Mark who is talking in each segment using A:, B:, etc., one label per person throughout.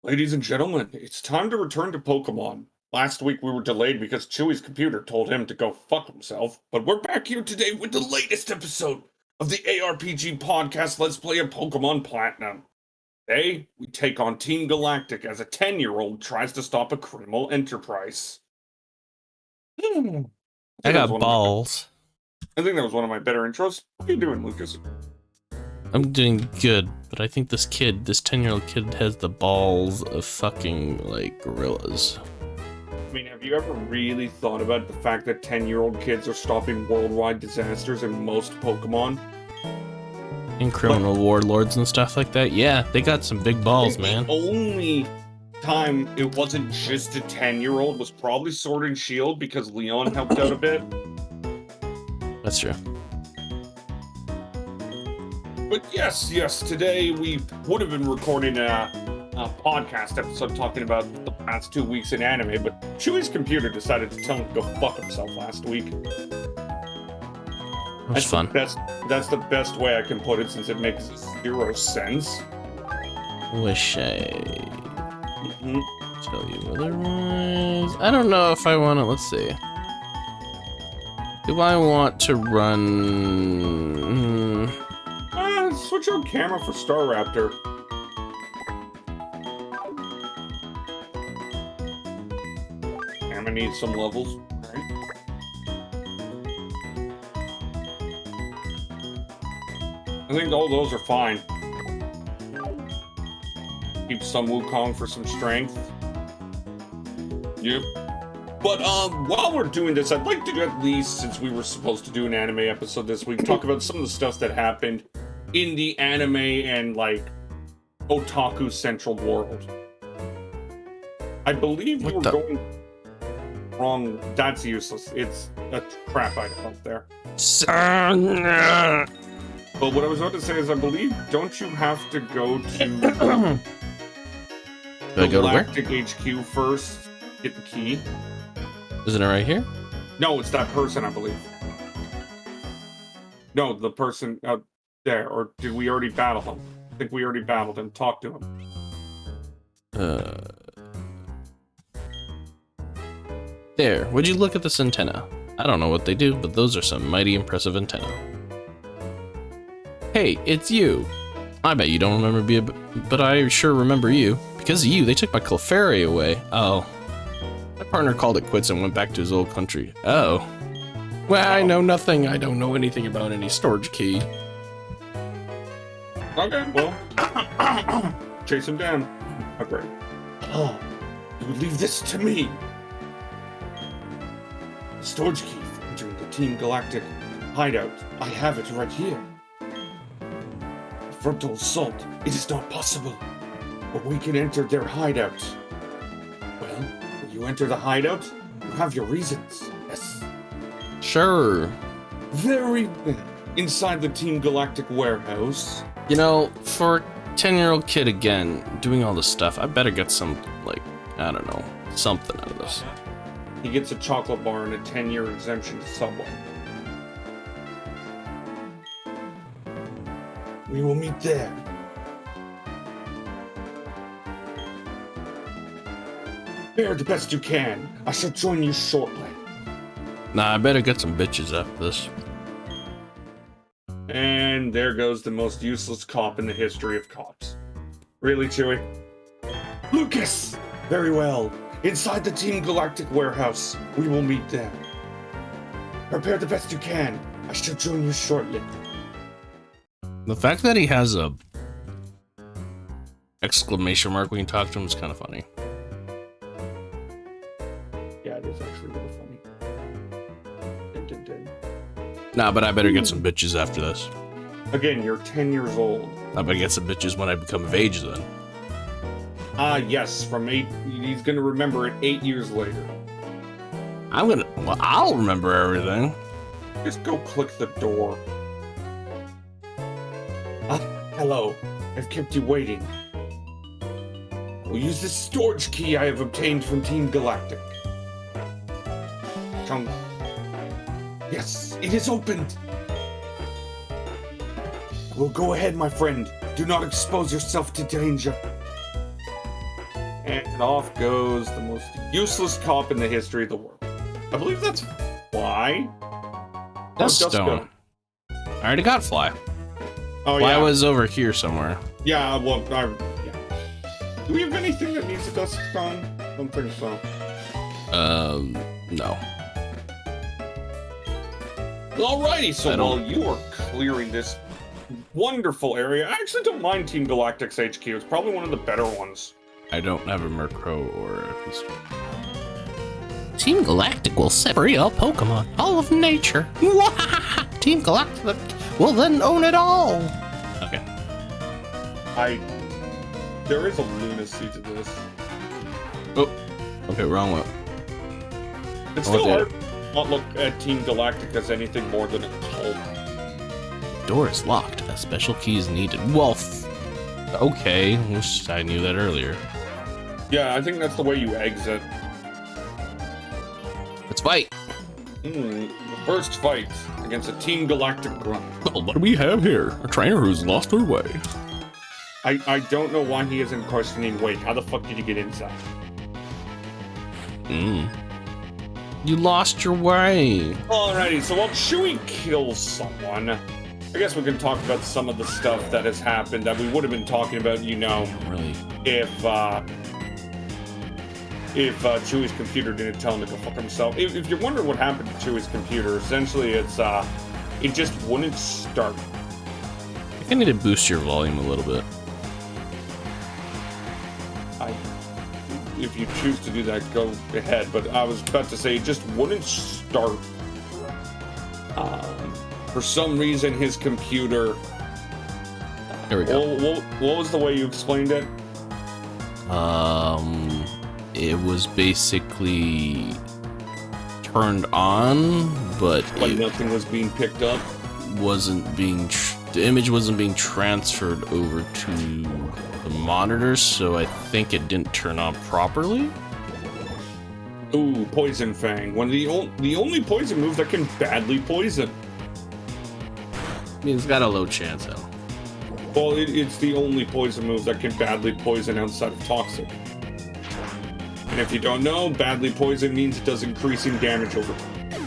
A: Ladies and gentlemen, it's time to return to Pokemon. Last week we were delayed because Chewy's computer told him to go fuck himself, but we're back here today with the latest episode of the EHRPG podcast Let's Play a Pokemon Platinum. Today, we take on Team Galactic as a 10-year-old tries to stop a criminal enterprise.
B: I got balls.
A: I think that was one of my better intros. How you doing, Lucas?
B: I'm doing good, but I think this 10-year-old kid has the balls of fucking, like, gorillas.
A: I mean, have you ever really thought about the fact that 10-year-old kids are stopping worldwide disasters in most Pokemon?
B: And criminal warlords and stuff like that? Yeah, they got some big balls, man.
A: The only time it wasn't just a 10-year-old was probably Sword and Shield because Leon helped out a bit.
B: That's true.
A: But yes, today we would have been recording a podcast episode talking about the past 2 weeks in anime, but Chewy's computer decided to tell him to go fuck himself last week.
B: That's fun.
A: That's the best way I can put it since it makes zero sense.
B: Wish I tell you otherwise. I don't know if I want to, let's see. Do I want to run...
A: Switch on camera for Staraptor. Camera needs some levels. Right. I think all those are fine. Keep some Wukong for some strength. Yep. But while we're doing this, I'd like to at least, since we were supposed to do an anime episode this week, talk about some of the stuff that happened in the anime and, like, otaku central world. I believe you were going wrong. That's useless. It's a crap item up there. But what I was about to say is, I believe, don't you have to go to Galactic HQ first, get the key?
B: Isn't it right here?
A: No, it's that person, I believe. No, the person out there, or did we already battle him? I think we already battled him. Talk to him.
B: There. Would you look at this antenna? I don't know what they do, but those are some mighty impressive antenna. Hey, it's you. I bet you don't remember me, but I sure remember you. Because of you, they took my Clefairy away. Oh. My partner called it quits and went back to his old country. Oh. Well, I know nothing. I don't know anything about any storage key.
A: Okay, well, chase him down. Okay. Oh, you would leave this to me. The storage key for entering the Team Galactic hideout. I have it right here. Frontal assault. It is not possible. But we can enter their hideout. Well, when you enter the hideout, you have your reasons. Yes.
B: Sure.
A: Very well. Inside the Team Galactic warehouse.
B: You know, for a 10-year-old kid again, doing all this stuff, I better get some, like, I don't know, something out of this.
A: He gets a chocolate bar and a 10-year exemption to Subway. We will meet there. Bear the best you can. I shall join you shortly.
B: Nah, I better get some bitches after this.
A: And there goes the most useless cop in the history of cops. Really, Chewy? Lucas! Very well. Inside the Team Galactic warehouse, we will meet there. Prepare the best you can. I shall join you shortly.
B: The fact that he has a exclamation mark when you talk to him is kind of funny.
A: Yeah, it is actually really funny. Dun, dun, dun.
B: Nah, but I better get some bitches after this.
A: Again, you're 10 years old.
B: I better get some bitches when I become of age then.
A: Yes, from 8, he's gonna remember it 8 years later.
B: I'll remember everything.
A: Just go click the door. Hello, I've kept you waiting. We'll use this storage key I have obtained from Team Galactic. Chung. Yes, it is opened. Well, go ahead, my friend. Do not expose yourself to danger. And off goes the most useless cop in the history of the world. I believe that's Fly.
B: Duststone. I already got Fly.
A: Oh,
B: Fly
A: yeah.
B: was over here somewhere.
A: Yeah, well, yeah. Do we have anything that needs a Duststone? I don't think so.
B: No.
A: Alrighty, so while you are clearing this wonderful area, I actually don't mind Team Galactic's HQ. It's probably one of the better ones.
B: I don't have a Murkrow or a pistol. Team Galactic will set free all Pokemon, all of nature. Team Galactic will then own it all. Okay.
A: There is a lunacy to this.
B: Oh. Okay, wrong one.
A: It's still hard to not look at Team Galactic as anything more than a cult.
B: Door is locked. A special key is needed. Well, okay. Wish I knew that earlier.
A: Yeah, I think that's the way you exit.
B: Let's fight.
A: The first fight against a Team Galactic grunt.
B: Well, what do we have here? A trainer who's lost their way.
A: I don't know why he isn't questioning, wait, how the fuck did you get inside?
B: You lost your way.
A: Alrighty, so while Chewy kills someone, I guess we can talk about some of the stuff that has happened that we would have been talking about, you know,
B: Really?
A: if Chewy's computer didn't tell him to go fuck himself. If you're wondering what happened to Chewy's computer, essentially it's, it just wouldn't start.
B: I think I need to boost your volume a little bit.
A: If you choose to do that, go ahead. But I was about to say, it just wouldn't start. For some reason, his computer...
B: Here we go.
A: What was the way you explained it?
B: It was basically turned on, but
A: Like nothing was being picked up?
B: wasn't being... The image wasn't being transferred over to the monitors, so I think it didn't turn on properly.
A: Ooh, Poison Fang. One of the only poison move that can badly poison.
B: I mean, it's got a low chance, though.
A: Well, it's the only poison move that can badly poison outside of Toxic. And if you don't know, badly poison means it does increasing damage over time.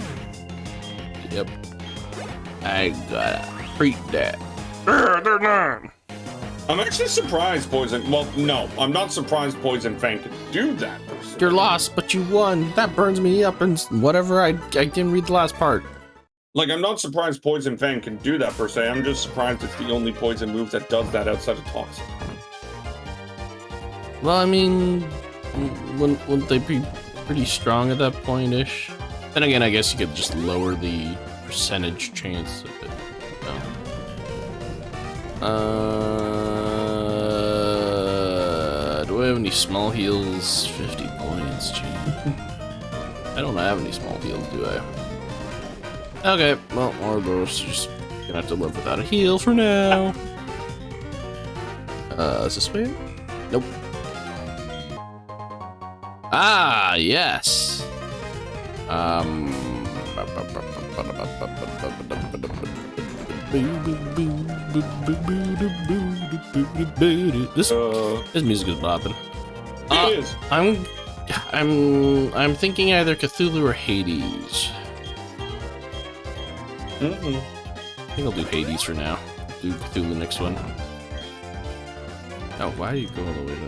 B: Yep. I gotta treat that.
A: I'm actually surprised Poison... Well, no, I'm not surprised Poison Fang could do that, per se.
B: You're lost, but you won. That burns me up and whatever. I didn't read the last part.
A: Like, I'm not surprised Poison Fang can do that, per se. I'm just surprised it's the only poison move that does that outside of Toxic.
B: Well, I mean, wouldn't they be pretty strong at that point-ish? Then again, I guess you could just lower the percentage chance of it. Do I have any small heals? 50 points, gee. I don't have any small heals, do I? Okay, well, Ouroboros, just gonna have to live without a heal for now. Is this way? Nope. Ah, yes. This music is bopping.
A: It is.
B: I'm thinking either Cthulhu or Hades. I think I'll do Hades for now. Do Cthulhu next one. Oh, why do you go all the way to...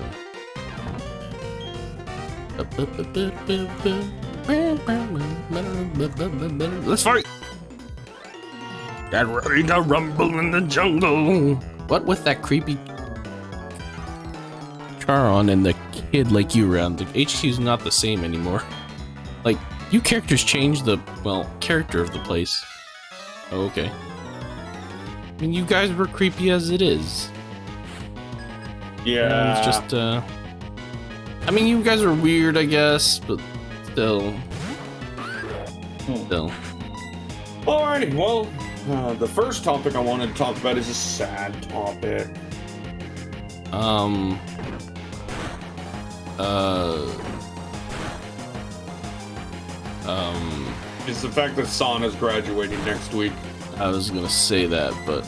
B: Let's fight! Get ready to rumble in the jungle! What with that creepy Charon and the kid like you around, the HQ's not the same anymore. Like, you characters changed the, well, character of the place. Oh, okay. I mean, you guys were creepy as it is.
A: Yeah.
B: It's just, I mean, you guys are weird, I guess, but still. Still.
A: Alrighty, well, the first topic I wanted to talk about is a sad topic. It's the fact that Sana's graduating next week.
B: I was gonna say that, but,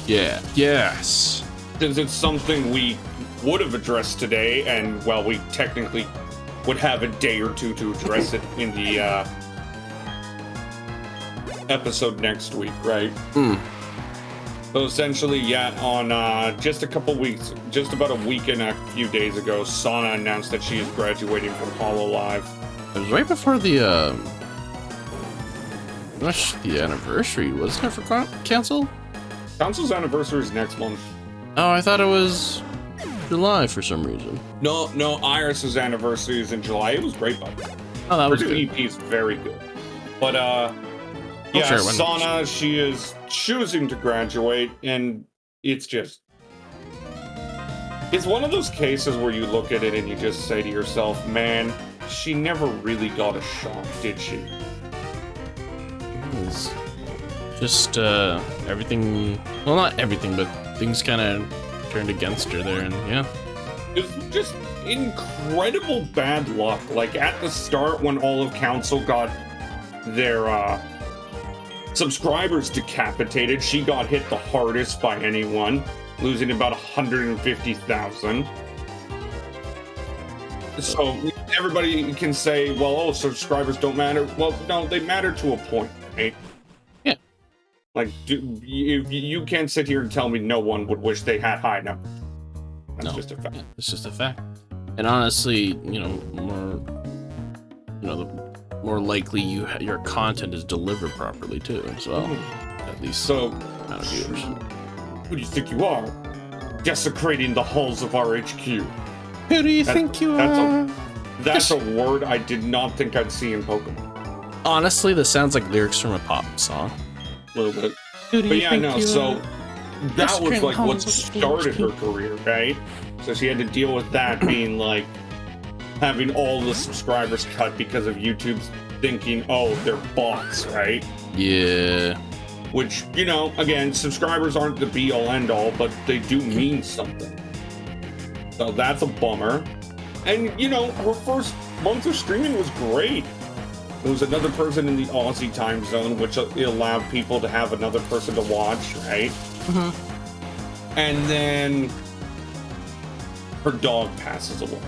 B: yeah. Yes.
A: Since it's something we would have addressed today, and well, we technically would have a day or two to address it in the episode next week, right? So essentially, yeah, on just a couple weeks, just about a week and a few days ago, Sana announced that she is graduating from HoloLive.
B: It was right before the anniversary, wasn't it, for Council?
A: Council's anniversary is next month.
B: Oh, I thought it was July for some reason.
A: No, Iris's anniversary is in July. It was great, by the way.
B: Oh, that was
A: Her
B: good.
A: new EP is very good. But, yeah,
B: sure,
A: Sana, she is choosing to graduate, and it's just... It's one of those cases where you look at it and you just say to yourself, man, she never really got a shot, did she?
B: It was just everything, well, not everything, but things kind of turned against her there, and yeah.
A: It was just incredible bad luck. Like, at the start, when all of Council got their subscribers decapitated, she got hit the hardest by anyone, losing about 150,000. So everybody can say, well, oh, subscribers don't matter. Well, no, they matter to a point, right?
B: Yeah.
A: Like, you can't sit here and tell me no one would wish they had high numbers. That's just a fact.
B: Yeah, it's just a fact. And honestly, the more likely your content is delivered properly too, as well. At least
A: so.
B: Amount of viewers.
A: Who do you think you are? Desecrating the halls of our HQ.
B: Who do you think you are?
A: That's a word I did not think I'd see in Pokemon.
B: Honestly, this sounds like lyrics from a pop song.
A: A little bit.
B: Who do
A: But
B: you
A: yeah,
B: think
A: no,
B: you
A: so
B: are?
A: that was like what started her career, right? So she had to deal with that being like having all the subscribers cut because of YouTube's thinking, oh, they're bots, right?
B: Yeah.
A: Which, again, subscribers aren't the be-all, end-all, but they do mean something. So that's a bummer. And, her first month of streaming was great. There was another person in the Aussie time zone, which allowed people to have another person to watch, right? Mm-hmm. And then her dog passes away.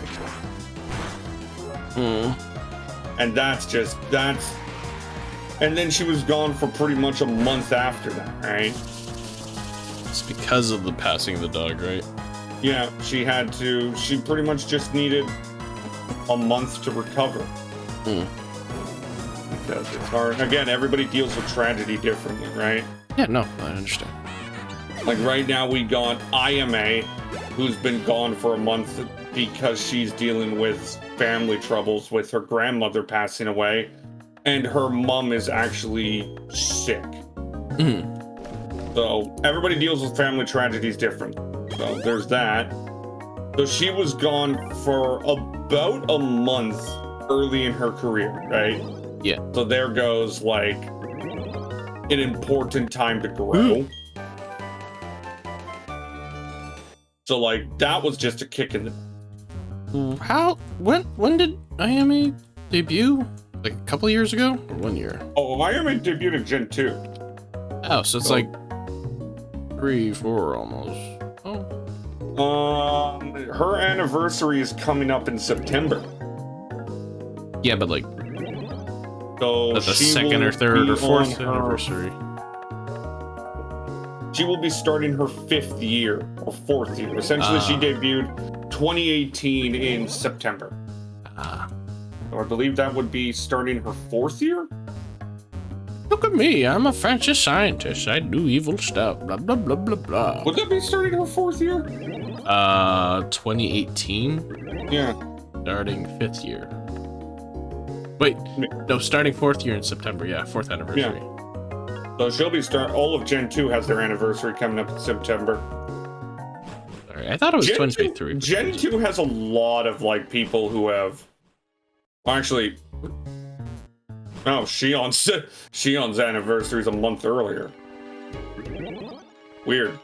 A: And and then she was gone for pretty much a month after that, right?
B: It's because of the passing of the dog, right?
A: Yeah, she pretty much just needed a month to recover. Because it's hard. Again, everybody deals with tragedy differently, right?
B: Yeah, no, I understand.
A: Like right now we got IMA, who's been gone for a month because she's dealing with family troubles with her grandmother passing away, and her mom is actually sick. So everybody deals with family tragedies different. So there's that. So she was gone for about a month early in her career, right?
B: Yeah.
A: So there goes like an important time to grow. So like that was just a kick in the...
B: When did IMA debut? Like a couple years ago? Or 1 year?
A: Oh, IMA debuted in Gen 2.
B: Oh, so it's like 3, 4 almost. Oh.
A: Her anniversary is coming up in September.
B: Yeah, but like
A: so
B: the second or third or fourth anniversary.
A: She will be starting her 5th year or 4th year. Essentially, she debuted 2018 in September. So I believe that would be starting her 4th year?
B: Look at me, I'm a French scientist. I do evil stuff. Blah, blah, blah, blah, blah.
A: Would that be starting her 4th year?
B: 2018?
A: Yeah.
B: Starting 5th year. Wait, no, starting 4th year in September. Yeah, 4th anniversary.
A: Yeah. So she'll be all of Gen 2 has their anniversary coming up in September.
B: Sorry, I thought it was 2023.
A: Gen 2 has a lot of like people who have... Actually... Oh, Shion's anniversary is a month earlier. Weird.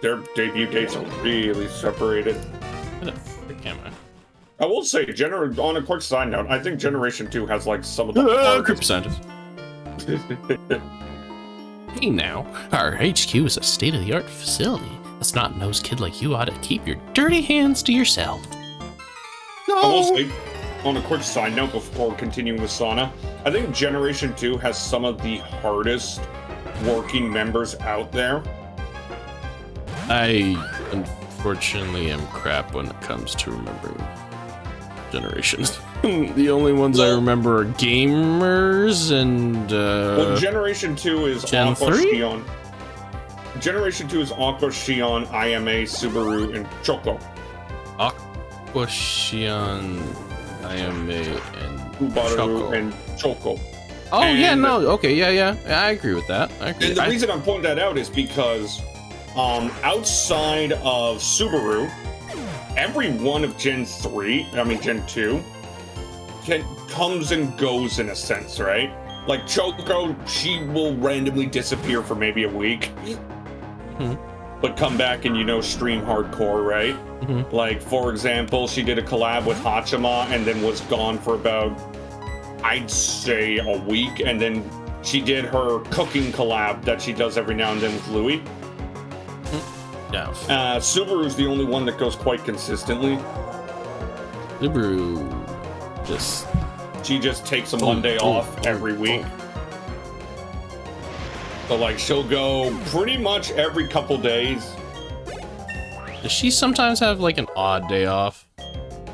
A: Their debut dates are really separated.
B: Where the frick am I?
A: I will say, on a quick side note, I think Generation 2 has like some of the
B: group scientists. Hey now, our HQ is a state-of-the-art facility, a snot-nosed kid like you ought to keep your dirty hands to yourself.
A: I will say, on a quick side note before continuing with Sana, I think Generation 2 has some of the hardest working members out there.
B: I unfortunately am crap when it comes to remembering generations. The only ones I remember are gamers and
A: well, Generation 2 is
B: Gen
A: Aqua,
B: 3?
A: Shion. Generation 2 is Aqua, Shion, IMA, Subaru, and Choco.
B: Aqua, Shion, IMA, and
A: Subaru
B: Choco.
A: and Choco.
B: Oh,
A: and,
B: yeah, no, okay, yeah, I agree with that. I agree.
A: And the reason I'm pointing that out is because outside of Subaru, every one of Gen 2, comes and goes in a sense, right? Like Choco, she will randomly disappear for maybe a week, but come back and, stream hardcore, right? Like, for example, she did a collab with Hachima and then was gone for about, I'd say, a week, and then she did her cooking collab that she does every now and then with Louis.
B: Yeah.
A: Subaru's the only one that goes quite consistently.
B: Subaru
A: She just takes a Monday off every week. So, like, she'll go pretty much every couple days.
B: Does she sometimes have, like, an odd day off?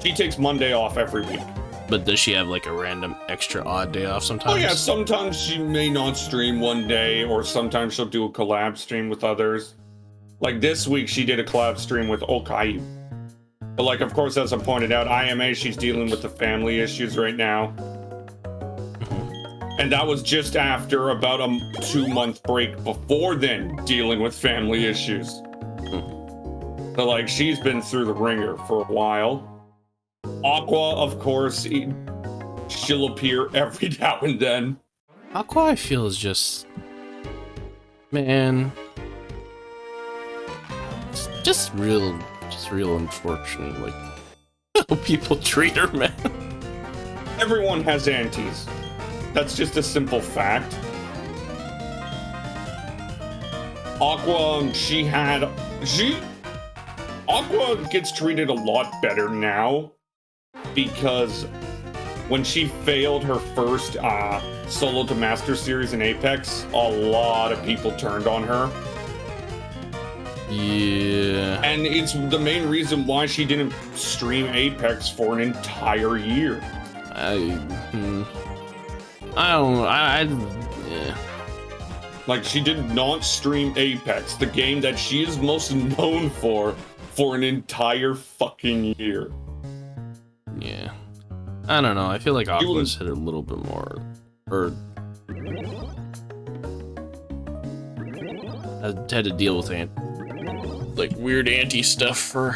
A: She takes Monday off every week.
B: But does she have, like, a random extra odd day off sometimes?
A: Oh, yeah, sometimes she may not stream one day, or sometimes she'll do a collab stream with others. Like, this week, she did a collab stream with Okayu. But, like, of course, as I pointed out, IMA, she's dealing with the family issues right now. And that was just after about a 2-month break before then, dealing with family issues. So, like, she's been through the ringer for a while. Aqua, of course, she'll appear every now and then.
B: Aqua, I feel, is just... Man... It's just real unfortunate, like, how people treat her, man.
A: Everyone has aunties. That's just a simple fact. Aqua, Aqua gets treated a lot better now because when she failed her first solo to master series in Apex, a lot of people turned on her.
B: Yeah.
A: And it's the main reason why she didn't stream Apex for an entire year.
B: Yeah.
A: Like, she did not stream Apex, the game that she is most known for an entire fucking year.
B: Yeah. I don't know. I feel like Aqua's hit a little bit more. Or... I had to deal with like weird anti stuff for...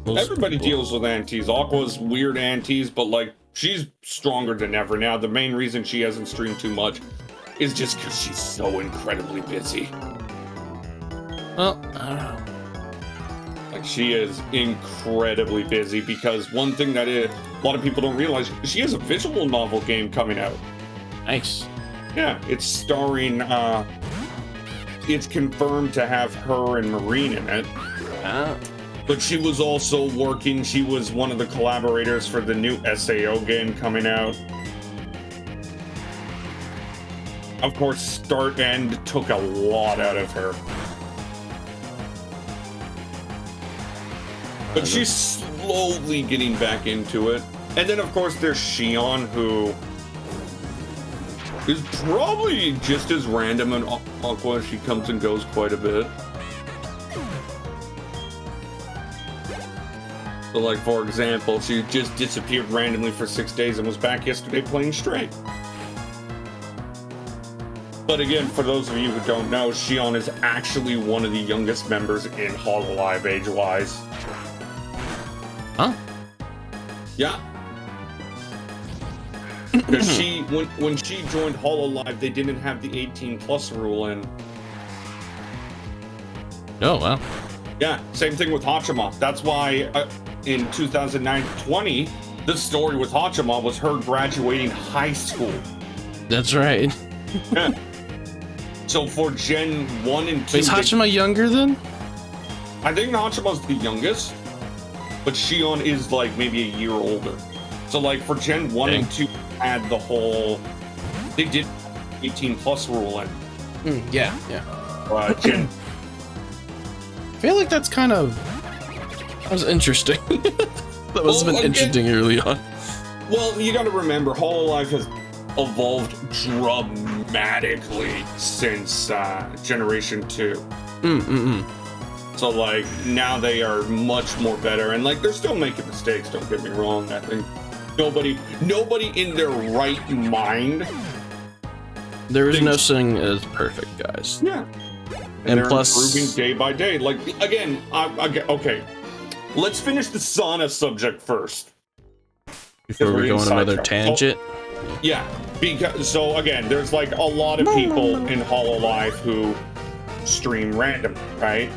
A: Everybody deals with antis. Aqua's weird antis, but like, she's stronger than ever now. The main reason she hasn't streamed too much is just because she's so incredibly busy.
B: Well, I don't know.
A: Like, she is incredibly busy because one thing that a lot of people don't realize, she has a visual novel game coming out.
B: Nice.
A: Yeah, it's starring, it's confirmed to have her and Marine in it. But she was also she was one of the collaborators for the new SAO game coming out. Of course, Start End took a lot out of her. But she's slowly getting back into it. And then, of course, there's Shion, who is probably just as random in Aqua. She comes and goes quite a bit. So, like, for example, she just disappeared randomly for 6 days and was back yesterday playing Stray. But again, for those of you who don't know, Shion is actually one of the youngest members in Hololive age-wise.
B: Huh?
A: Yeah. Because when she joined Hololive, they didn't have the 18+ rule in.
B: Oh, wow.
A: Yeah, same thing with Hachima. That's why in 2020, the story with Hachima was her graduating high school.
B: That's right.
A: Yeah. So for Gen 1 and 2...
B: Is Hachima younger then?
A: I think Nachima's the youngest, but Shion is like maybe a year older. So like for Gen 1 and 2 had the whole, they did 18 plus rule and
B: yeah.
A: Gen
B: I feel like that was interesting. That must have been interesting early on.
A: Well, you got to remember, Hololive has evolved dramatically since Generation 2. So, like, now they are much more better. And, like, they're still making mistakes, don't get me wrong. I think nobody in their right mind.
B: There is no thing as perfect, guys.
A: Yeah. And they're plus improving day by day. Like, again, okay. Let's finish the sauna subject first.
B: Before we go on another tangent?
A: Yeah, because, so again, there's like a lot of people in Hololive who stream random, right?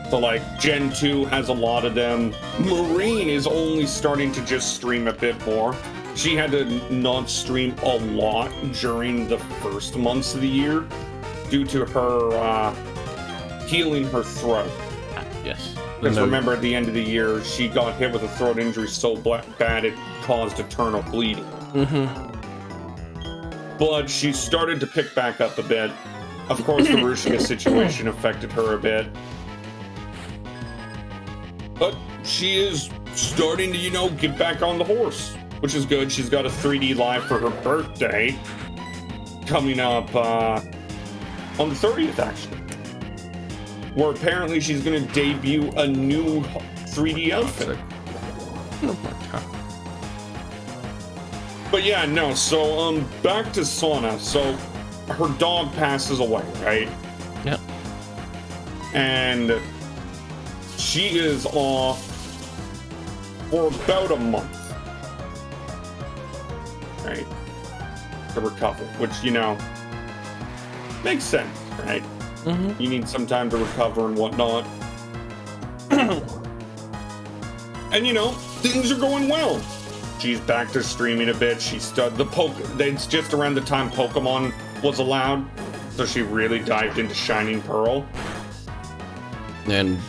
A: So like Gen 2 has a lot of them. Marine is only starting to just stream a bit more. She had to not stream a lot during the first months of the year due to her healing her throat.
B: Yes.
A: Because remember, at the end of the year, she got hit with a throat injury so bad it caused eternal bleeding. But she started to pick back up a bit. Of course, the Rushia situation affected her a bit. But she is starting to, get back on the horse, which is good. She's got a 3D live for her birthday coming up on the 30th, actually. Where apparently she's going to debut a new 3D outfit.
B: Oh my god.
A: But yeah, no, so back to Sauna. So her dog passes away, right?
B: Yep.
A: And she is off for about a month. Right? To recover, which, makes sense, right? You need some time to recover and whatnot. And things are going well. She's back to streaming a bit. It's just around the time Pokemon was allowed, so she really dived into Shining Pearl.
B: And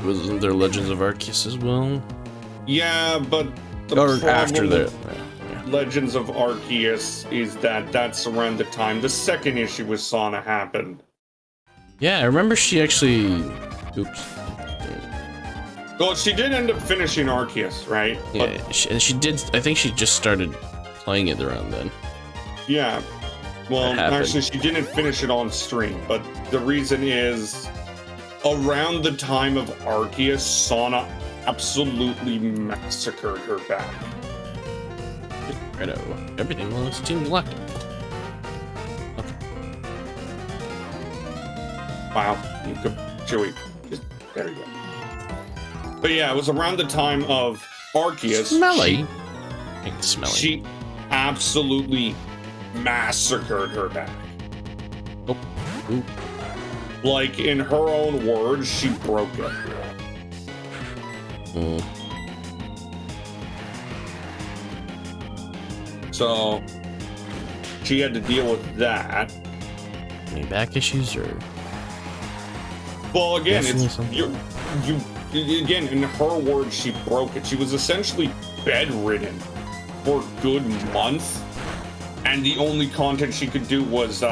B: wasn't there Legends of Arceus as well?
A: Yeah, but
B: after that.
A: Legends of Arceus is that's around the time the second issue with Sauna happened.
B: Yeah, I remember she actually... Oops.
A: Well, she did end up finishing Arceus, right?
B: Yeah, she did... I think she just started playing it around then.
A: Yeah. Well, actually, she didn't finish it on stream, but the reason is... around the time of Arceus, Sauna absolutely massacred her back.
B: Righto. Everything was Team Galactic.
A: Wow, you could, Chewy. There you go. But yeah, it was around the time of Arceus.
B: Smelly.
A: She absolutely massacred her back.
B: Oh. Ooh.
A: Like, in her own words, she broke it. So, she had to deal with that.
B: Any back issues or?
A: Well, again, again, in her words, she broke it. She was essentially bedridden for a good month, and the only content she could do was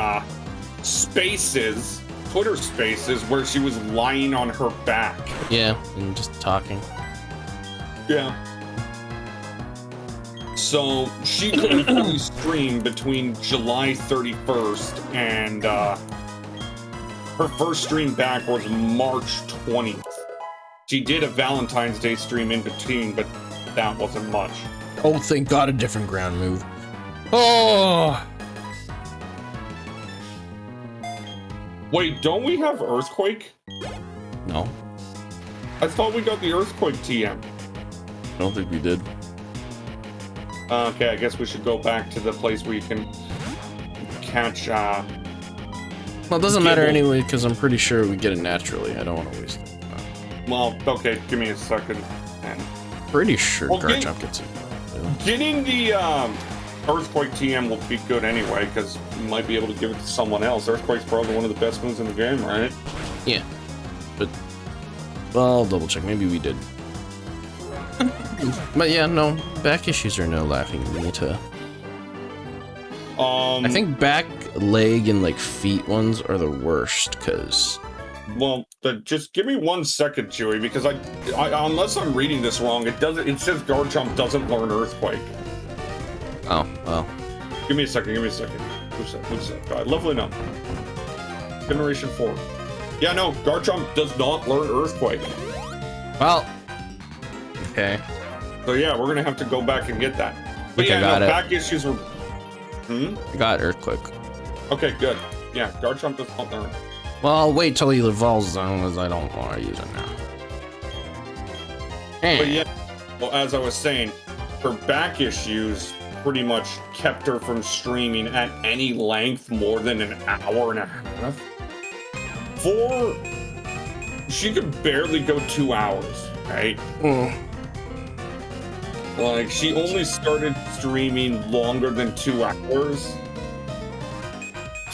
A: spaces, Twitter spaces, where she was lying on her back.
B: Yeah, and just talking.
A: Yeah. So she couldn't fully stream between July 31st and her first stream back was March 20th. She did a Valentine's Day stream in between, but that wasn't much.
B: Oh, thank God, a different ground move. Oh!
A: Wait, don't we have Earthquake?
B: No.
A: I thought we got the Earthquake TM.
B: I don't think we did.
A: Okay, I guess we should go back to the place where you can catch,
B: Well, it doesn't matter anyway, because I'm pretty sure we get it naturally. I don't want to waste it.
A: Well, okay, give me a second. And
B: pretty sure Garchomp gets it.
A: Getting the Earthquake TM will be good anyway, because you might be able to give it to someone else. Earthquake's probably one of the best moves in the game, right?
B: Yeah. But I'll double check. Maybe we did. But yeah, no, back issues are no laughing matter. I think back, leg, and like feet ones are the worst, cause.
A: Well, just give me 1 second, Chewy, because I unless I'm reading this wrong, it doesn't. It says Garchomp doesn't learn Earthquake.
B: Oh well.
A: Give me a second. Who's that? All right, lovely enough. Generation 4. Yeah, no, Garchomp does not learn Earthquake.
B: Well. Okay.
A: So yeah, we're gonna have to go back and get that. But
B: Okay,
A: yeah,
B: got it.
A: back issues were.
B: I got Earthquake.
A: Okay, good. Yeah, Garchomp does not learn.
B: Well, I'll wait till he evolves, as long as I don't want to use it now.
A: But yeah, well, as I was saying, her back issues pretty much kept her from streaming at any length more than an hour and a half. She could barely go 2 hours, right? Like, she only started streaming longer than 2 hours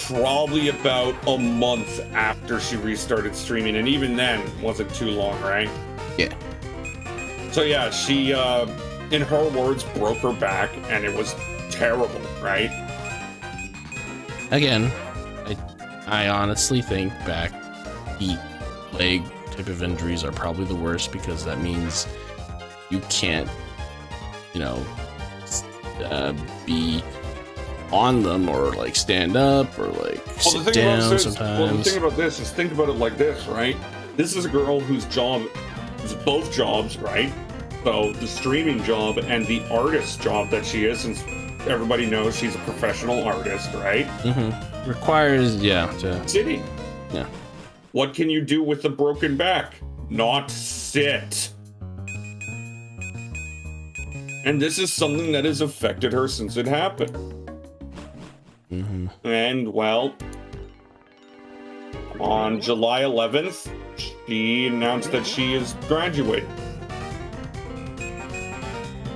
A: probably about a month after she restarted streaming, and even then wasn't too long, right?
B: Yeah.
A: So yeah, she in her words broke her back, and it was terrible, right?
B: Again, I honestly think back, feet, leg type of injuries are probably the worst, because that means you can't, you know, be on them or like stand up or like sit down sometimes.
A: Well, the thing about this is, think about it like this, right? This is a girl whose job is both jobs, right? So the streaming job and the artist job that she is, since everybody knows she's a professional artist, right?
B: Mm-hmm. Requires, to
A: sitting.
B: Yeah.
A: What can you do with a broken back? Not sit. And this is something that has affected her since it happened.
B: Mm-hmm.
A: And, well, on July 11th, she announced that she is graduating.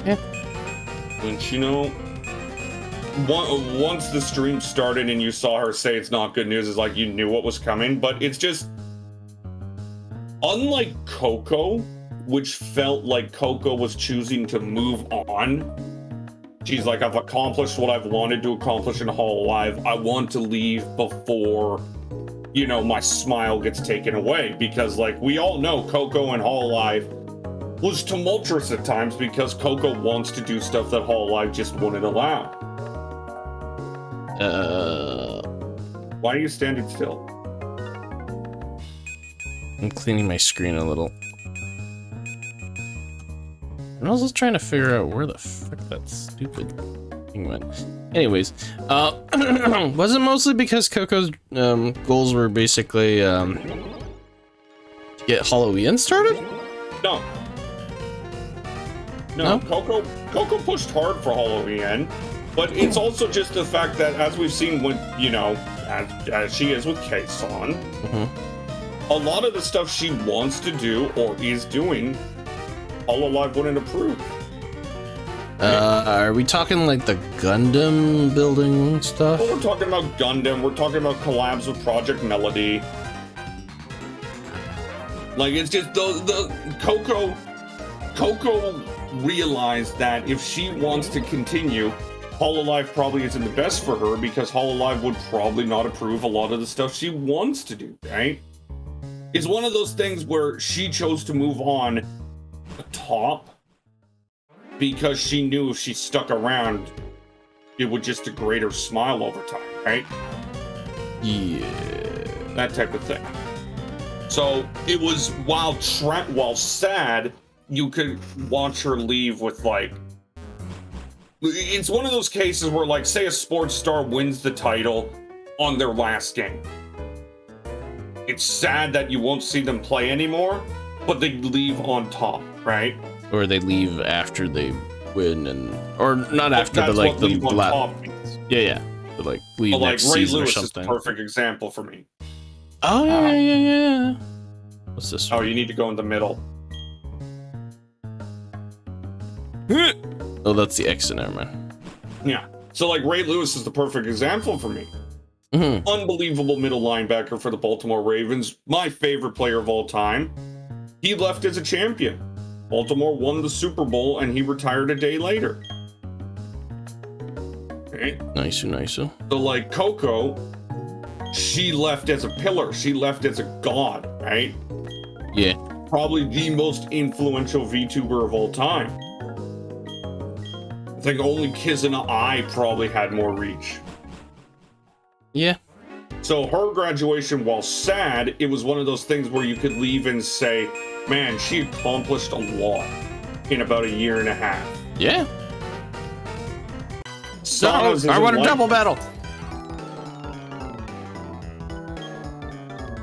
B: Yeah.
A: And, you know, once the stream started and you saw her say it's not good news, it's like you knew what was coming. But it's just, unlike Coco, which felt like Coco was choosing to move on. She's like, I've accomplished what I've wanted to accomplish in Hololive. I want to leave before, you know, my smile gets taken away. Because, like, we all know Coco and Hololive was tumultuous at times because Coco wants to do stuff that Hololive just wouldn't allow. Why are you standing still?
B: I'm cleaning my screen a little. And I was just trying to figure out where the frick that stupid thing went. Anyways, was it mostly because Coco's goals were basically to get Halloween started?
A: No. Coco pushed hard for Halloween, but it's also just the fact that, as we've seen with, you know, as she is with K-San, a lot of the stuff she wants to do or is doing, Hololive wouldn't approve.
B: Are we talking like the Gundam building stuff?
A: Well, we're talking about Gundam, we're talking about collabs with Project Melody. Like, it's just the Coco realized that if she wants to continue, Hololive probably isn't the best for her, because Hololive would probably not approve a lot of the stuff she wants to do, right? It's one of those things where she chose to move on the top because she knew if she stuck around, it would just degrade her smile over time, right?
B: Yeah.
A: That type of thing. So it was, while sad, you could watch her leave with, like, it's one of those cases where, like, say a sports star wins the title on their last game. It's sad that you won't see them play anymore, but they leave on top, right?
B: Or they leave after they win, or not after, but like the last. Yeah. But like leave
A: but, like,
B: next
A: Ray
B: season
A: Lewis
B: or something.
A: is the perfect example for me.
B: Oh yeah. What's this?
A: Oh, you need to go in the middle.
B: Oh, that's the exit. Never mind.
A: Yeah. So, like, Ray Lewis is the perfect example for me. Unbelievable middle linebacker for the Baltimore Ravens. My favorite player of all time. He left as a champion. Baltimore won the Super Bowl and he retired a day later. Okay.
B: Nicer.
A: So like Coco, she left as a pillar. She left as a god, right?
B: Yeah.
A: Probably the most influential VTuber of all time. I think only Kizuna I probably had more reach.
B: Yeah.
A: So her graduation, while sad, it was one of those things where you could leave and say, man, she accomplished a lot in about a year and a half.
B: Yeah.
A: Sana's
B: I want a
A: like
B: double battle.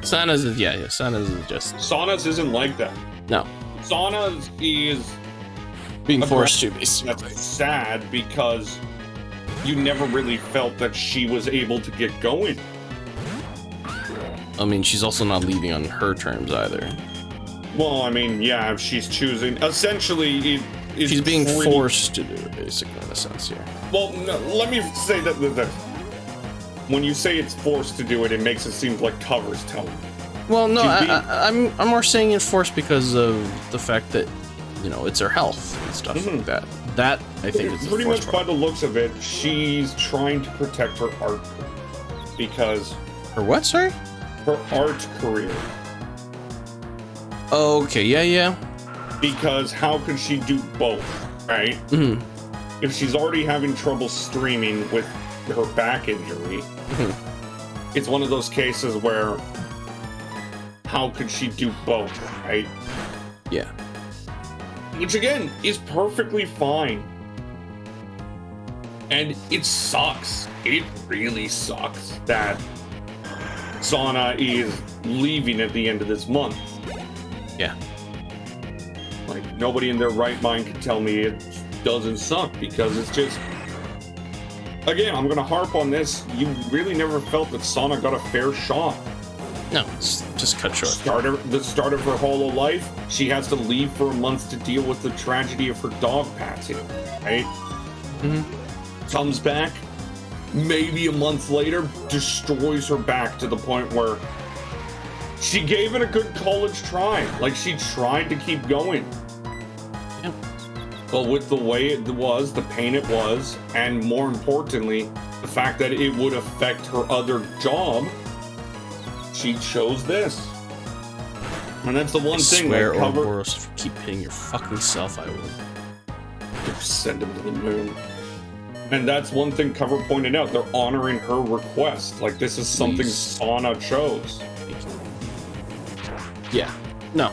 B: Sana's is Sana's is just
A: Sana's isn't like that.
B: no
A: Sana's is
B: being forced to basically.
A: that's sad because you never really felt that she was able to get going.
B: I mean, she's also not leaving on her terms either.
A: Well, I mean, yeah, if she's choosing, essentially,
B: She's being forced to do it, basically, in a sense here.
A: Well, no, let me say that when you say it's forced to do it, it makes it seem like Cover's telling you.
B: Well, no, I'm more saying it's forced because of the fact that, you know, it's her health and stuff like that. That, I think, is
A: pretty much by the looks of it, she's trying to protect her art career. Because...
B: Her what, sorry?
A: Her art career.
B: Okay, yeah.
A: Because how could she do both, right?
B: Mm-hmm.
A: If she's already having trouble streaming with her back injury, it's one of those cases where how could she do both, right?
B: Yeah.
A: Which again is perfectly fine. And it sucks. It really sucks that Sana is leaving at the end of this month.
B: Yeah.
A: Like, nobody in their right mind can tell me it doesn't suck, because it's just... Again, I'm gonna harp on this. You really never felt that Sana got a fair shot.
B: No, it's just cut short.
A: The start of her whole life, she has to leave for a month to deal with the tragedy of her dog passing, right?
B: Mm-hmm.
A: Comes back, maybe a month later, destroys her back to the point where she gave it a good college try. Like, she tried to keep going.
B: Yeah.
A: But with the way it was, the pain it was, and more importantly, the fact that it would affect her other job, she chose this. And that's the one thing
B: swear,
A: that Cover...
B: Ouroboros, if you keep hitting your fucking self, I will.
A: Send him to the moon. And that's one thing Cover pointed out. They're honoring her request. Like, this is something Sana chose.
B: Yeah. No.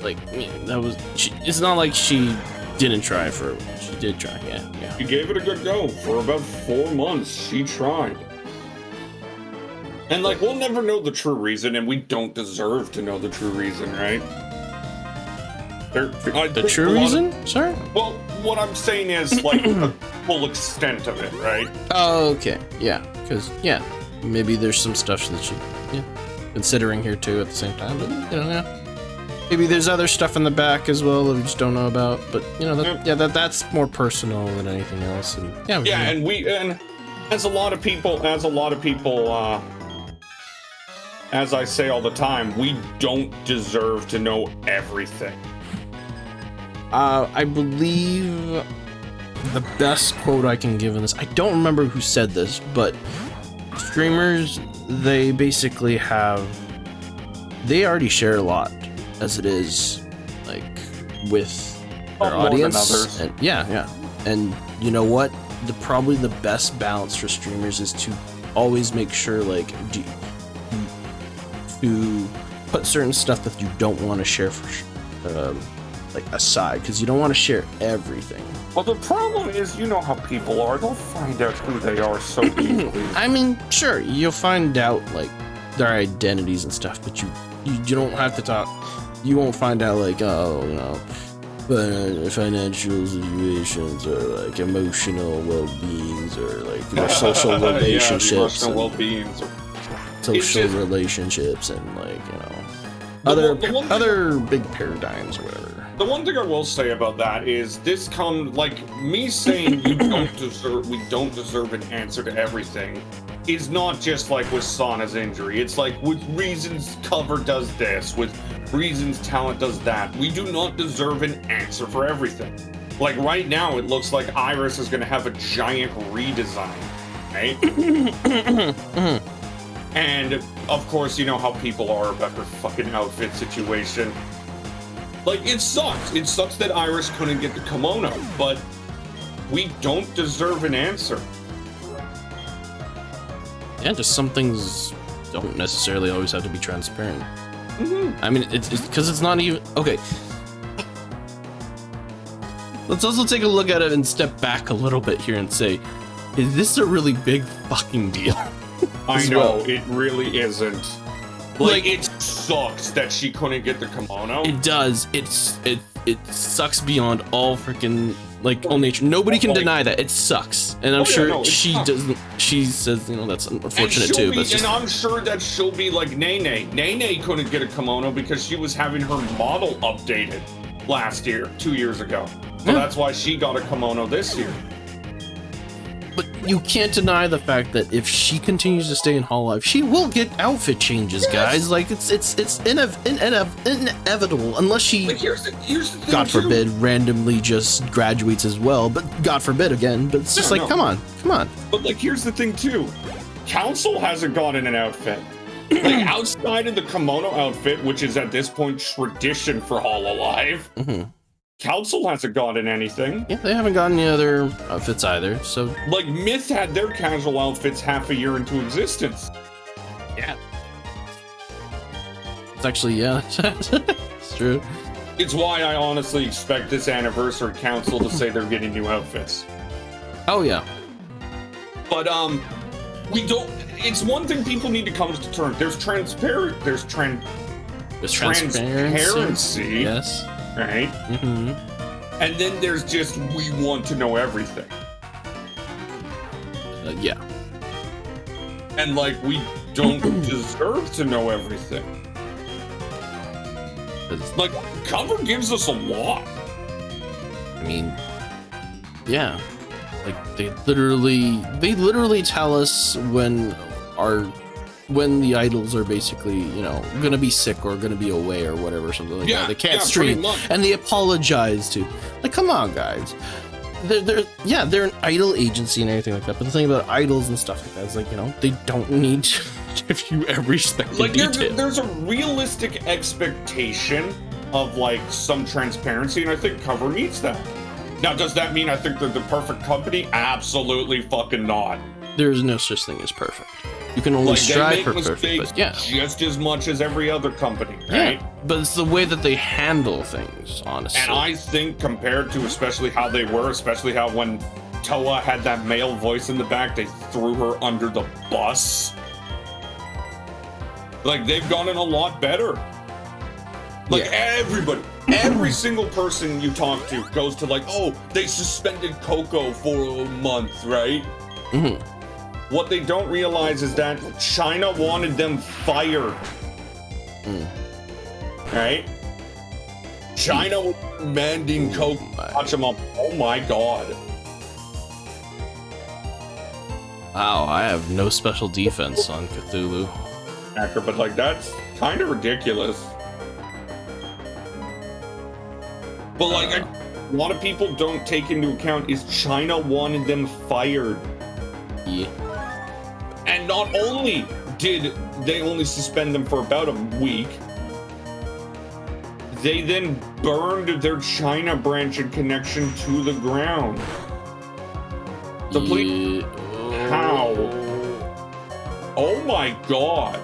B: Like, that was... it's not like she didn't try for it. She did try, yeah.
A: She gave it a good go. For about 4 months, she tried. And, like, we'll never know the true reason, and we don't deserve to know the true reason, right?
B: The true reason? Sorry?
A: Well, what I'm saying is, like, the full extent of it, right?
B: Oh, okay. Yeah. Because, yeah, maybe there's some stuff that she... Yeah. Considering here, too, at the same time. But, you know, yeah. Maybe there's other stuff in the back as well that we just don't know about. But, you know, that's more personal than anything else. And, yeah,
A: and as a lot of people, as I say all the time, we don't deserve to know everything.
B: I believe the best quote I can give in this, I don't remember who said this, but streamers, they basically they already share a lot as it is, like, with their audience. And, yeah. And you know what? Probably the best balance for streamers is to always make sure, like, to put certain stuff that you don't want to share for, like, aside, because you don't want to share everything.
A: Well, the problem is, you know how people are. They'll find out who they are so easily.
B: I mean, sure, you'll find out, like, their identities and stuff, but you don't have to talk. You won't find out, like, oh, you know, financial situations, or, like, emotional well-beings, or, like, their social relationships.
A: Emotional well-beings.
B: Social relationships, and, like, you know, other big paradigms or whatever.
A: The one thing I will say about that is this like, me saying we don't deserve an answer to everything is not just like with Sana's injury. It's like with reasons Cover does this, with reasons talent does that. We do not deserve an answer for everything. Like right now, it looks like Iris is going to have a giant redesign, right? And of course, you know how people are about her fucking outfit situation. Like, it sucks. It sucks that Iris couldn't get the kimono, but we don't deserve an answer.
B: Yeah, just some things don't necessarily always have to be transparent.
A: Mm-hmm.
B: I mean, it's because it's not even... Okay. Let's also take a look at it and step back a little bit here and say, is this a really big fucking deal?
A: I know, it really isn't. Like, it sucks that she couldn't get the kimono.
B: It does. It sucks beyond all freaking, like, all nature. Nobody can deny that. It sucks. And I'm sure she doesn't... She says, you know, that's unfortunate too. But
A: and I'm sure that she'll be like Nene. Nene couldn't get a kimono because she was having her model updated last year, 2 years ago. So that's why she got a kimono this year.
B: But you can't deny the fact that if she continues to stay in Hololive, she will get outfit changes, guys. Like, it's inevitable, unless she,
A: like, here's the thing,
B: God forbid, randomly just graduates as well. But God forbid again. But it's just come on.
A: But like, here's the thing too. Council hasn't gotten an outfit. Like, outside of the kimono outfit, which is at this point tradition for Hololive.
B: Mm-hmm.
A: Council hasn't gotten anything.
B: Yeah, they haven't gotten any other outfits either, so...
A: Like, Myth had their casual outfits half a year into existence.
B: Yeah. It's actually, yeah, it's true.
A: It's why I honestly expect this anniversary council to say they're getting new outfits.
B: Oh, yeah.
A: But, we don't... It's one thing people need to come to terms. There's transparency.
B: Yes.
A: Right?
B: Mm-hmm.
A: And then there's just, we want to know everything.
B: Yeah.
A: And, like, we don't deserve to know everything. Like, cover gives us a lot.
B: I mean, yeah. Like, they literally tell us when the idols are basically, you know, gonna be sick or gonna be away or whatever, something like that. They can't stream, and they apologize to. Like, come on, guys. They're an idol agency and everything like that. But the thing about idols and stuff like that is, like, you know, they don't need to give you every respect.
A: Like, there's a realistic expectation of, like, some transparency, and I think cover meets that. Now, does that mean I think they're the perfect company? Absolutely fucking not.
B: There's no such thing as perfect. You can only strive for perfect, but yeah.
A: Just as much as every other company, right?
B: Yeah, but it's the way that they handle things, honestly.
A: And I think compared to especially how they were, especially how when Toa had that male voice in the back, they threw her under the bus. Like, they've gotten a lot better. Like, everybody, every single person you talk to goes to, like, oh, they suspended Coco for a month, right?
B: Mm-hmm.
A: What they don't realize is that China wanted them fired. Right? China was demanding Coco touch them up. Oh my god.
B: Wow, I have no special defense on Cthulhu.
A: But, like, that's kind of ridiculous. But, like, a lot of people don't take into account is China wanted them fired.
B: Yeah.
A: And not only did they only suspend them for about a week, they then burned their China branch and connection to the ground. So please, how? Oh my god.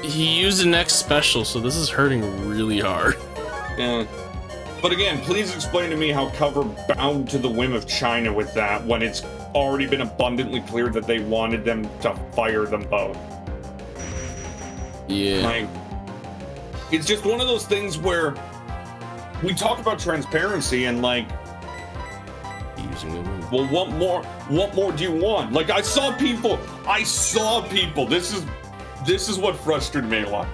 B: He used an X special, so this is hurting really hard.
A: Yeah. But again, please explain to me how cover bowed to the whim of China with that when it's already been abundantly clear that they wanted them to fire them both.
B: Yeah.
A: Like, it's just one of those things where we talk about transparency and, like, well, what more do you want? Like, I saw people, this is what frustrated me a lot.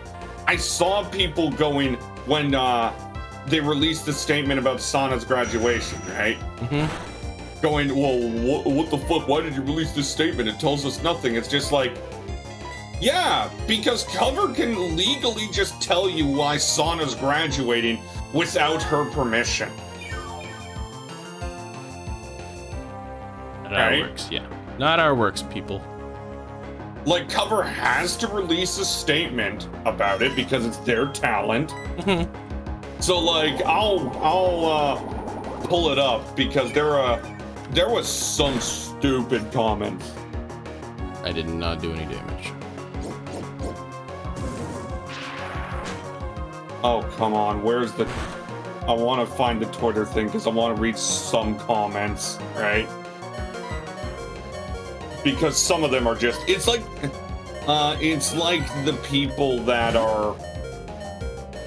A: I saw people going when they released the statement about Sana's graduation, right?
B: Mm-hmm.
A: Going, well, what the fuck? Why did you release this statement? It tells us nothing. It's just like, Yeah, because Cover can legally just tell you why Sana's graduating without her permission.
B: Not how it works, yeah. Not how it works, people.
A: Like, Cover has to release a statement about it because it's their talent. So, like, I'll pull it up because there was some stupid comments.
B: I did not do any damage.
A: Oh, come on. Where's the... I want to find the Twitter thing because I want to read some comments, right? Because some of them are just... It's like the people that are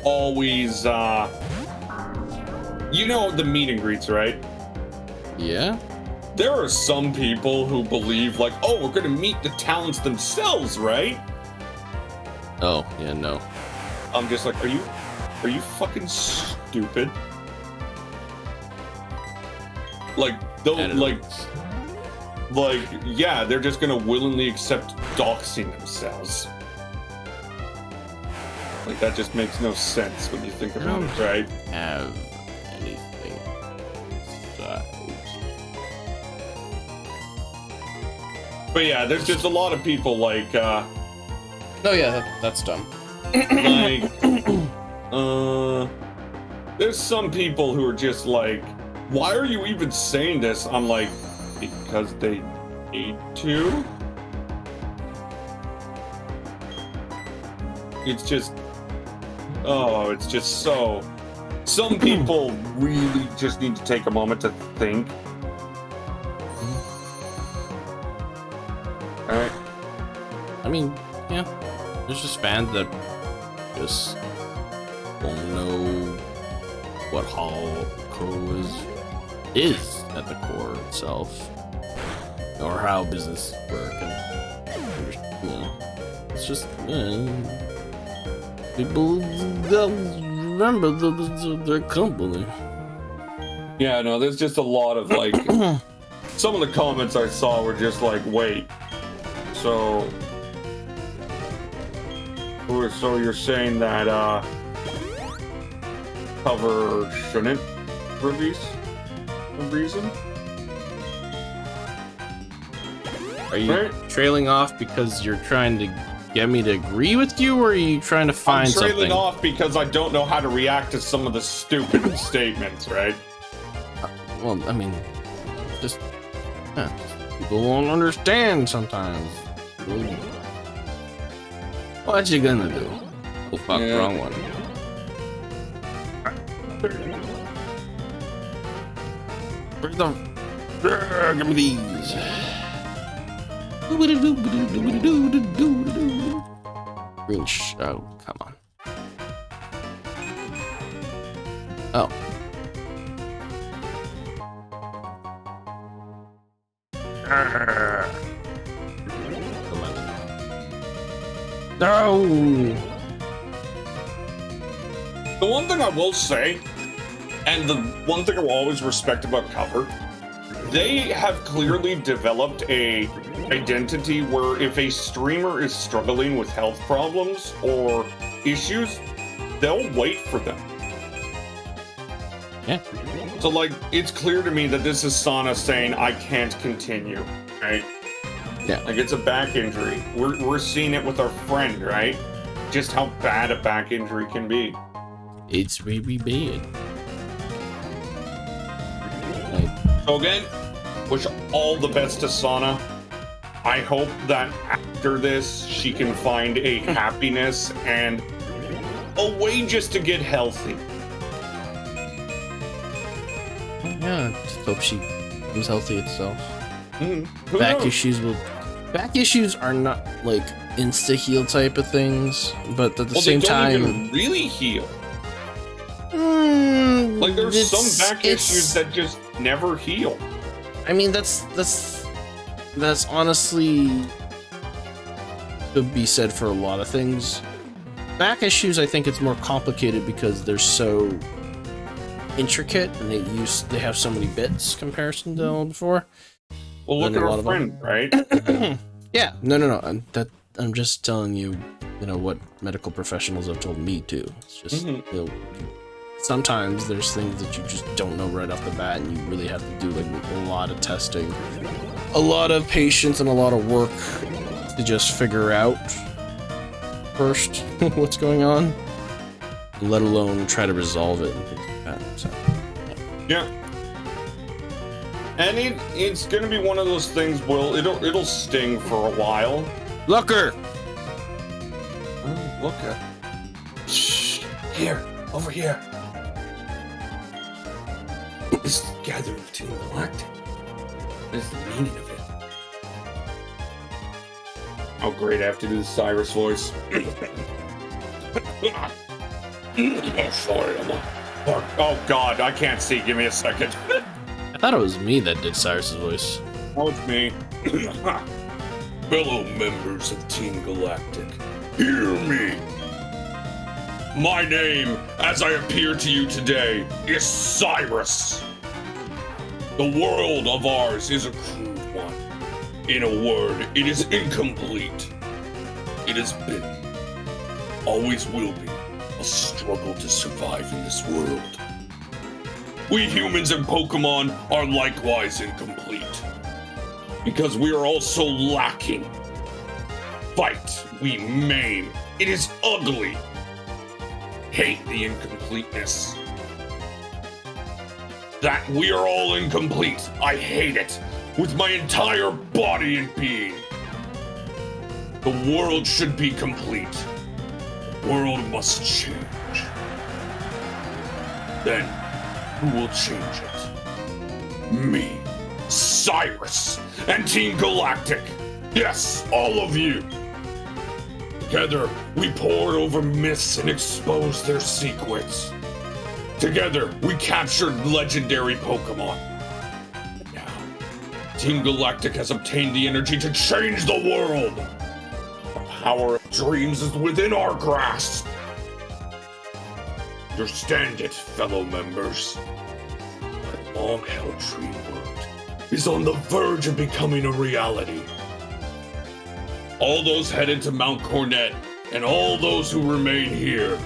A: always, you know, the meet and greets, right?
B: Yeah?
A: There are some people who believe, like, oh, we're going to meet the talents themselves, right?
B: Oh, yeah, no.
A: I'm just like, are you fucking stupid? Like, yeah, they're just gonna willingly accept doxing themselves. Like, that just makes no sense when you think about it, right?
B: Have anything besides.
A: But yeah, there's just a lot of people like,
B: Oh yeah, that's dumb.
A: like, there's some people who are just like, why are you even saying this? I'm like, because they need to? It's just, oh, it's just so... Some people really just need to take a moment to think. Alright.
B: I mean, yeah. There's just fans that just don't know what Hollow is at the core itself, or how business work, and you know, it's just people don't remember their company.
A: Yeah, no, there's just a lot of like some of the comments I saw were just like, wait, so you're saying that Cover shouldn't release a reason?
B: Are you trailing off because you're trying to get me to agree with you, or are you trying to find something?
A: I'm trailing off because I don't know how to react to some of the stupid statements, right?
B: Well, I mean, just people won't understand sometimes. What you gonna do? Oh fuck,
A: Yeah.
B: wrong one. Where's the... give me these. Green oh, come on. Oh. No.
A: The one thing I will say, and the one thing I will always respect about Cover, they have clearly developed a identity where if a streamer is struggling with health problems or issues, they'll wait for them.
B: Yeah.
A: So, like, it's clear to me that this is Sana saying, I can't continue, right?
B: Yeah.
A: Like, it's a back injury. We're seeing it with our friend, right? Just how bad a back injury can be.
B: It's really bad.
A: So again, wish all the best to Sana. I hope that after this, she can find a happiness and a way just to get healthy.
B: Yeah, just hope she becomes healthy itself.
A: Who
B: Back
A: knows?
B: back issues are not like insta heal type of things, but at the same
A: they don't
B: time,
A: even really heal. Like there's some back issues that just never heal.
B: I mean, that's honestly could be said for a lot of things. Back issues, I think it's more complicated because they're so intricate and they have so many bits comparison to before.
A: Well, look at our friend, right?
B: Yeah, no, I'm just telling you, you know, what medical professionals have told me too. It's just, you know, sometimes there's things that you just don't know right off the bat, and you really have to do like a lot of testing, a lot of patience, and a lot of work to just figure out first what's going on, let alone try to resolve it and things like that. So.
A: Yeah. And it's gonna be one of those things, Will, it'll sting for a while.
B: Looker!
A: Oh, Looker. Shh! Here! Over here! This is the gathering of Team Galactic. What is the meaning of it? Oh great, I have to do the Cyrus voice. Oh, sorry, oh god, I can't see, give me a second.
B: I thought it was me that did Cyrus's voice.
A: Oh, it's me. Fellow members of Team Galactic, hear me. My name, as I appear to you today, is Cyrus. The world of ours is a crude one. In a word, it is incomplete. It has been, always will be, a struggle to survive in this world. We humans and Pokemon are likewise incomplete, because we are also lacking. Fight, we maim. It is ugly. Hate the incompleteness. That we are all incomplete. I hate it with my entire body and being. The world should be complete. The world must change. Then, who will change it? Me, Cyrus, and Team Galactic. Yes, all of you. Together, we poured over myths and exposed their secrets. Together, we captured legendary Pokemon. And now, Team Galactic has obtained the energy to change the world. The power of dreams is within our grasp. Understand it, fellow members. My long-held dream world is on the verge of becoming a reality. All those headed to Mount Cornet and all those who remain here.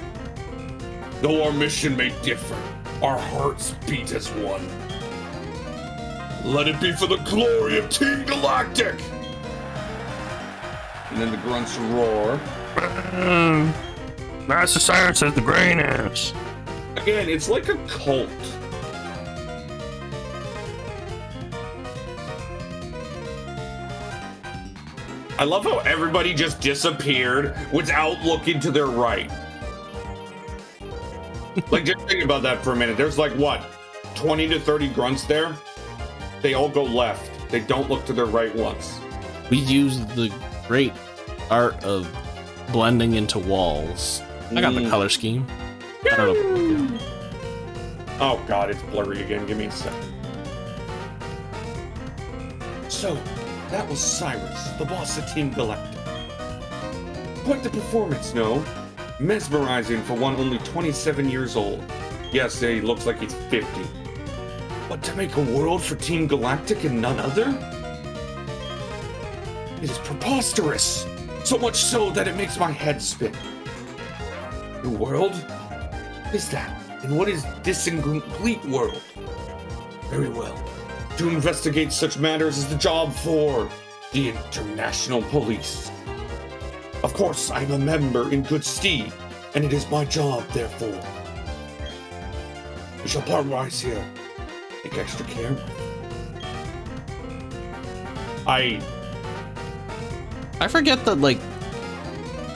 A: Though our mission may differ, our hearts beat as one. Let it be for the glory of Team Galactic! And then the grunts roar.
B: Master Cyrus has the brain ass.
A: Again, it's like a cult. I love how everybody just disappeared without looking to their right. Like, just think about that for a minute. There's like, what, 20 to 30 grunts there? They all go left. They don't look to their right once.
B: We use the great art of blending into walls. I got the color scheme. I don't know.
A: Oh god, it's blurry again. Give me a second. So, that was Cyrus, the boss of Team Galactic. Quite the performance, no? Mesmerizing for one only 27 years old. Yes, he looks like he's 50. But to make a world for Team Galactic and none other? It is preposterous! So much so that it makes my head spin. New world? What is that? And what is this incomplete world? Very well. To investigate such matters is the job for the International Police. Of course, I am a member in good stead, and it is my job, therefore. We shall part ways here. Take extra care. I
B: forget that, like,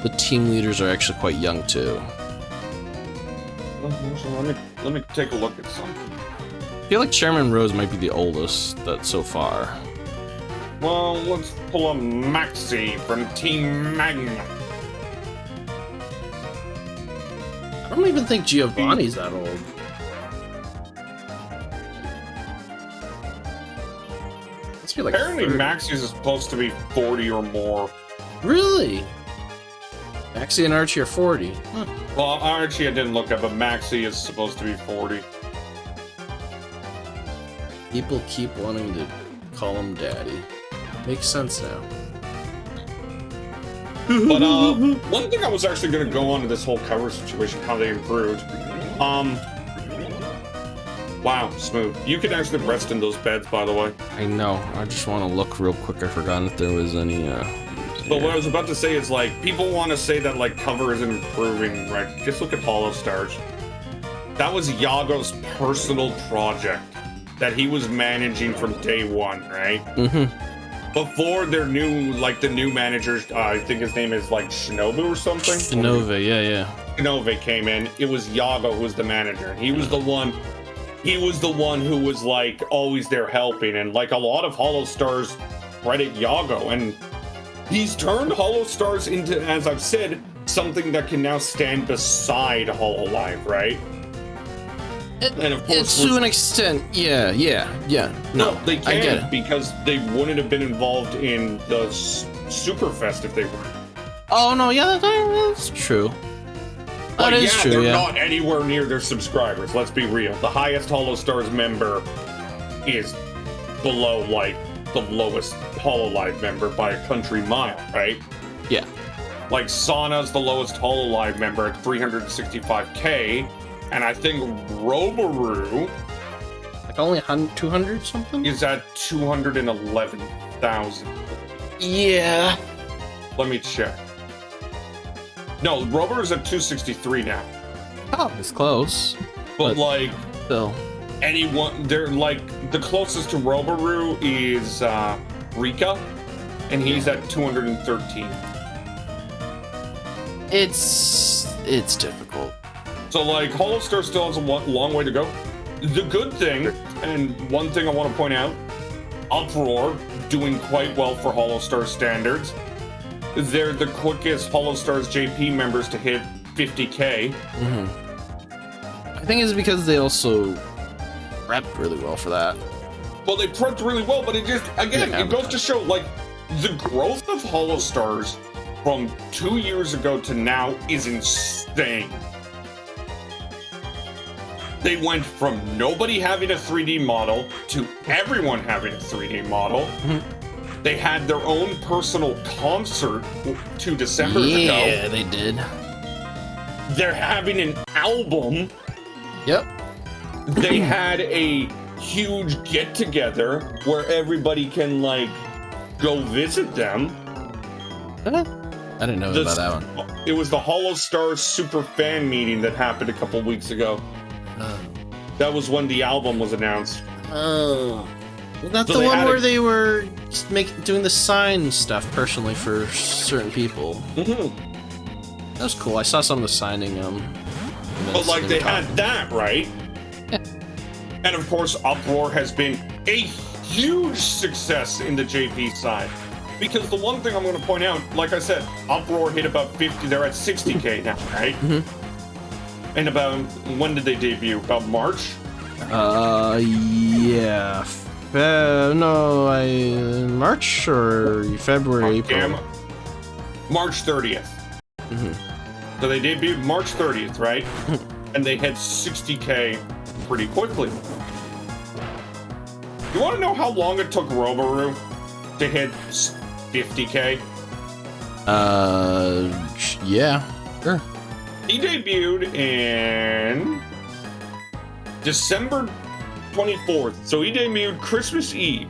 B: the team leaders are actually quite young, too.
A: Let me take a look at something.
B: I feel like Chairman Rose might be the oldest so far.
A: Well, let's pull a Maxi from Team Magna.
B: I don't even think Giovanni's that old. Let's be like
A: apparently
B: 30.
A: Maxi is supposed to be 40 or more.
B: Really? Maxie and Archie are 40. Huh.
A: Well, Archie I didn't look up, but Maxi is supposed to be 40.
B: People keep wanting to call him Daddy. Makes sense now.
A: But one thing I was actually going to go on to this whole cover situation, how they improved. Wow, smooth. You can actually rest in those beds, by the way.
B: I know. I just want to look real quick. I forgot if there was any.
A: But what I was about to say is, like, people want to say that, like, cover isn't improving, right? Just look at Hollow Stars. That was Yago's personal project that he was managing from day one, right? Before their new, like, the new managers, I think his name is, like, Shinobu or something?
B: Shinove, yeah.
A: Shinove came in. It was Yago who was the manager. He was the one who was, like, always there helping. And, like, a lot of Hollow Stars credit Yago. And he's turned Hollow Stars into, as I've said, something that can now stand beside Hololive, right? And of course,
B: to an extent, yeah. No,
A: they
B: I get
A: can
B: it.
A: because they wouldn't have been involved in the Superfest if they weren't.
B: Oh no, yeah, that's true. That is true.
A: They're
B: Yeah,
A: not anywhere near their subscribers. Let's be real. The highest Hollow Stars member is below, like, the lowest Hololive member by a country mile, right?
B: yeah.
A: Like, Sana's the lowest Hololive member at 365k, and I think Roboru
B: Like only 200 something.
A: is at 211,000.
B: Yeah.
A: Let me check. No, Roboru's at 263 now.
B: Oh, it's close.
A: But like,
B: still,
A: anyone, they're like, the closest to Roboru is Rika, and he's at 213.
B: it's difficult.
A: So, like, Hollow Star still has a long way to go. The good thing, and one thing I want to point out, Uproar doing quite well for Hollow Star standards. They're the quickest Hollow Stars JP members to hit 50k.
B: I think it's because they also prepped really well for that.
A: Well, they prepped really well, but it just, again, it goes to show, like, the growth of Hollow Stars from 2 years ago to now is insane. They went from nobody having a 3D model to everyone having a 3D model. They had their own personal concert 2 Decembers ago.
B: Yeah, they did.
A: They're having an album.
B: Yep.
A: They had a huge get-together where everybody can, like, go visit them.
B: I didn't know about that one.
A: It was the Hollow Stars super fan meeting that happened a couple weeks ago. That was when the album was announced.
B: Oh. Well, that's
A: So
B: the
A: they
B: one
A: had
B: where
A: a-
B: they were just doing the sign stuff personally for certain people. That was cool. I saw some of the signing.
A: But, like, they had that, right? And, of course, Uproar has been a huge success in the JP side. Because the one thing I'm going to point out, like I said, Uproar hit about 50, they're at 60k now, right? And about, when did they debut? About March?
B: Yeah. March or February, April.
A: Yeah, March 30th. So they debuted March 30th, right? And they hit 60k pretty quickly. You want to know how long it took Roboru to hit 50k?
B: Yeah, sure.
A: He debuted in December 24th. So he debuted Christmas Eve,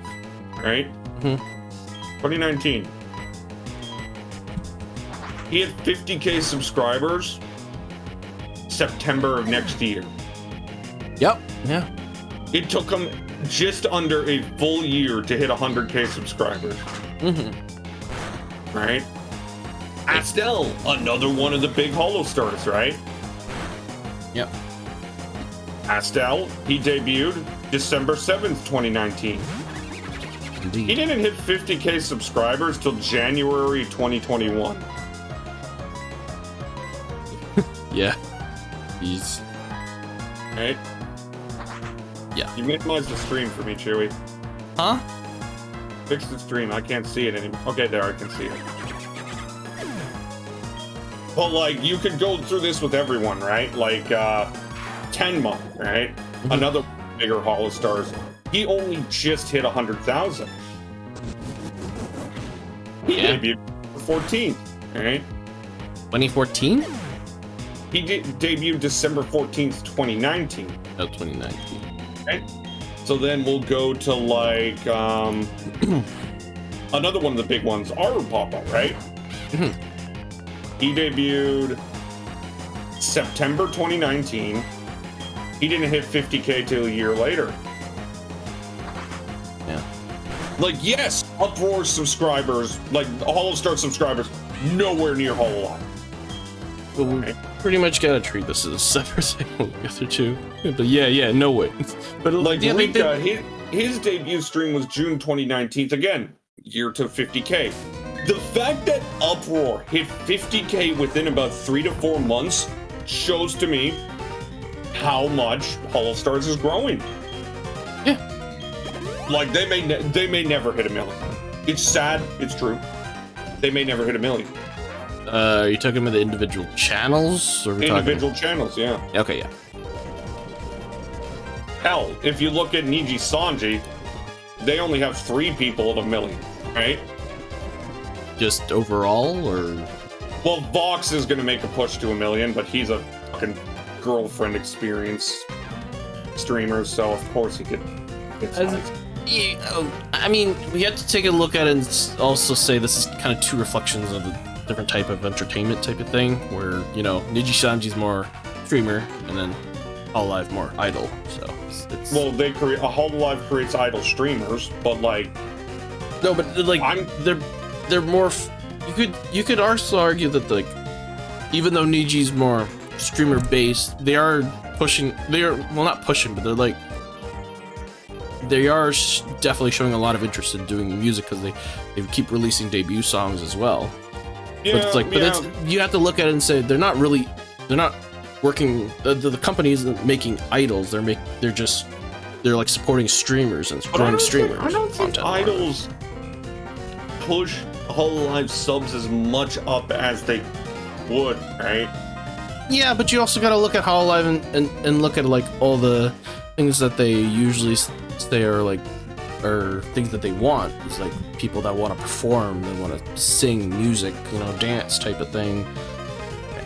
A: right? 2019. He had 50k subscribers September of next year.
B: Yep. Yeah.
A: It took him just under a full year to hit 100k subscribers. Right? Astel, another one of the big Hollow Stars, right?
B: Yep.
A: Astel, he debuted December 7th, 2019.
B: Indeed.
A: He didn't hit 50k subscribers till January 2021.
B: Yeah. He's.
A: Right?
B: Yeah.
A: You minimized the stream for me, Chewy.
B: Huh?
A: Fix the stream. I can't see it anymore. Okay, there, I can see it. But, like, you could go through this with everyone, right? Like, Tenma, right? Another bigger Hollow Stars. He only just hit 100,000. He debuted the 14th. Right?
B: 2014?
A: He debuted December 14th, 2019.
B: Oh, 2019.
A: Right? So then we'll go to like another one of the big ones, Art Papa, right? He debuted September 2019. He didn't hit 50K till a year later.
B: Yeah.
A: Like, yes, Uproar subscribers, like Hollow-Star subscribers, nowhere near Hololive.
B: Well, we pretty much gotta treat this as a separate thing with the other two. But yeah, no way. But
A: Like,
B: yeah,
A: Rika, his debut stream was June 2019. Again, year to 50K. The fact that Uproar hit 50K within about 3 to 4 months shows to me how much Hollow-Stars is growing.
B: Yeah.
A: Like, they may never hit 1 million. It's sad, it's true. They may never hit 1 million.
B: Are you talking about the individual channels? Or
A: Individual channels, yeah.
B: Okay, yeah.
A: Hell, if you look at Niji Sanji, they only have 3 people at 1 million, right?
B: Just overall, or?
A: Well, Vox is gonna make a push to 1 million, but he's a fucking girlfriend experience streamer, so of course he could get size.
B: Yeah, I mean, we have to take a look at it and also say this is kind of 2 reflections of the different type of entertainment type of thing, where, you know, Niji Sanji's more streamer, and then Hololive more idol, so it's...
A: Well, they create... Hololive creates idol streamers, but, like...
B: No, but, like, they're more... You could also argue that, like, even though Niji's more streamer-based, they are pushing... Well, not pushing, but they're, like... They are definitely showing a lot of interest in doing music, because they keep releasing debut songs as well.
A: Yeah,
B: but it's like, you have to look at it and say they're not working. The company isn't making idols. They're like supporting streamers and growing streamers.
A: I don't think idols push Hololive subs as much up as they would, right?
B: Yeah, but you also got to look at Hololive and look at like all the things that they usually say are things that they want. It's like people that want to perform, they want to sing music, you know, dance type of thing,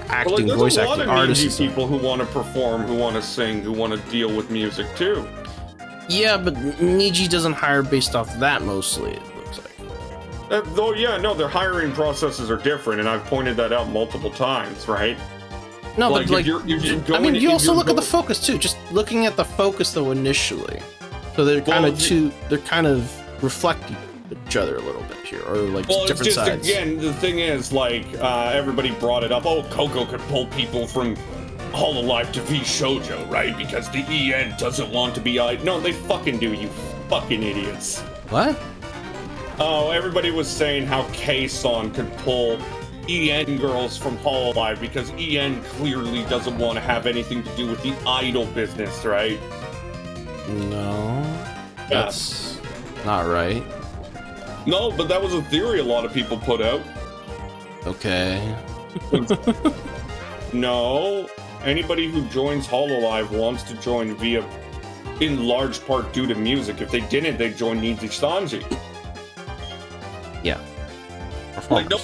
B: acting, voice acting, artists.
A: There's a lot of people who want to perform, who want to sing, who want to deal with music too.
B: Yeah, but Niji doesn't hire based off that mostly, it looks like.
A: Though, yeah, no, their hiring processes are different, and I've pointed that out multiple times, right?
B: No,
A: like,
B: but like, I mean, you also look at the focus too. Just looking at the focus though initially, so they're kind of reflect each other a little bit here, or like different sides.
A: Again, the thing is, like, everybody brought it up. Oh, Coco could pull people from Hololive to V Shoujo, right? Because the EN doesn't want to be No, they fucking do, you fucking idiots.
B: What?
A: Oh, everybody was saying how K-Son could pull EN girls from Hololive because EN clearly doesn't want to have anything to do with the idol business, right?
B: No, that's not right.
A: No, but that was a theory a lot of people put out.
B: Okay.
A: No, anybody who joins Hololive wants to join in large part due to music. If they didn't, they'd join Niji Sanji.
B: Yeah.
A: Like, no,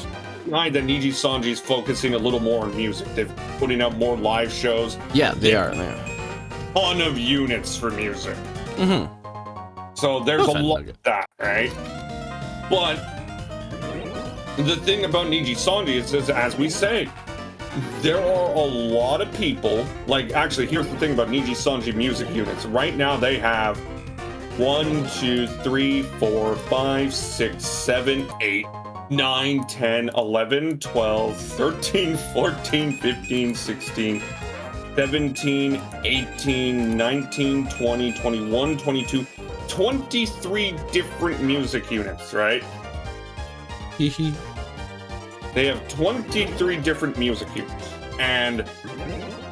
A: that Niji Sanji is focusing a little more on music. They're putting out more live shows.
B: Yeah, they are.
A: Ton of units for music.
B: Mm-hmm.
A: So there's a lot of that, right? But the thing about Niji Sanji is, as we say, there are a lot of people. Like, actually, here's the thing about Niji Sanji music units. Right now, they have 1, 2, 3, 4, 5, 6, 7, 8, 9, 10, 11, 12, 13, 14, 15, 16, 17, 18, 19, 20, 21, 22, 23 different music units, right? They have 23 different music units. And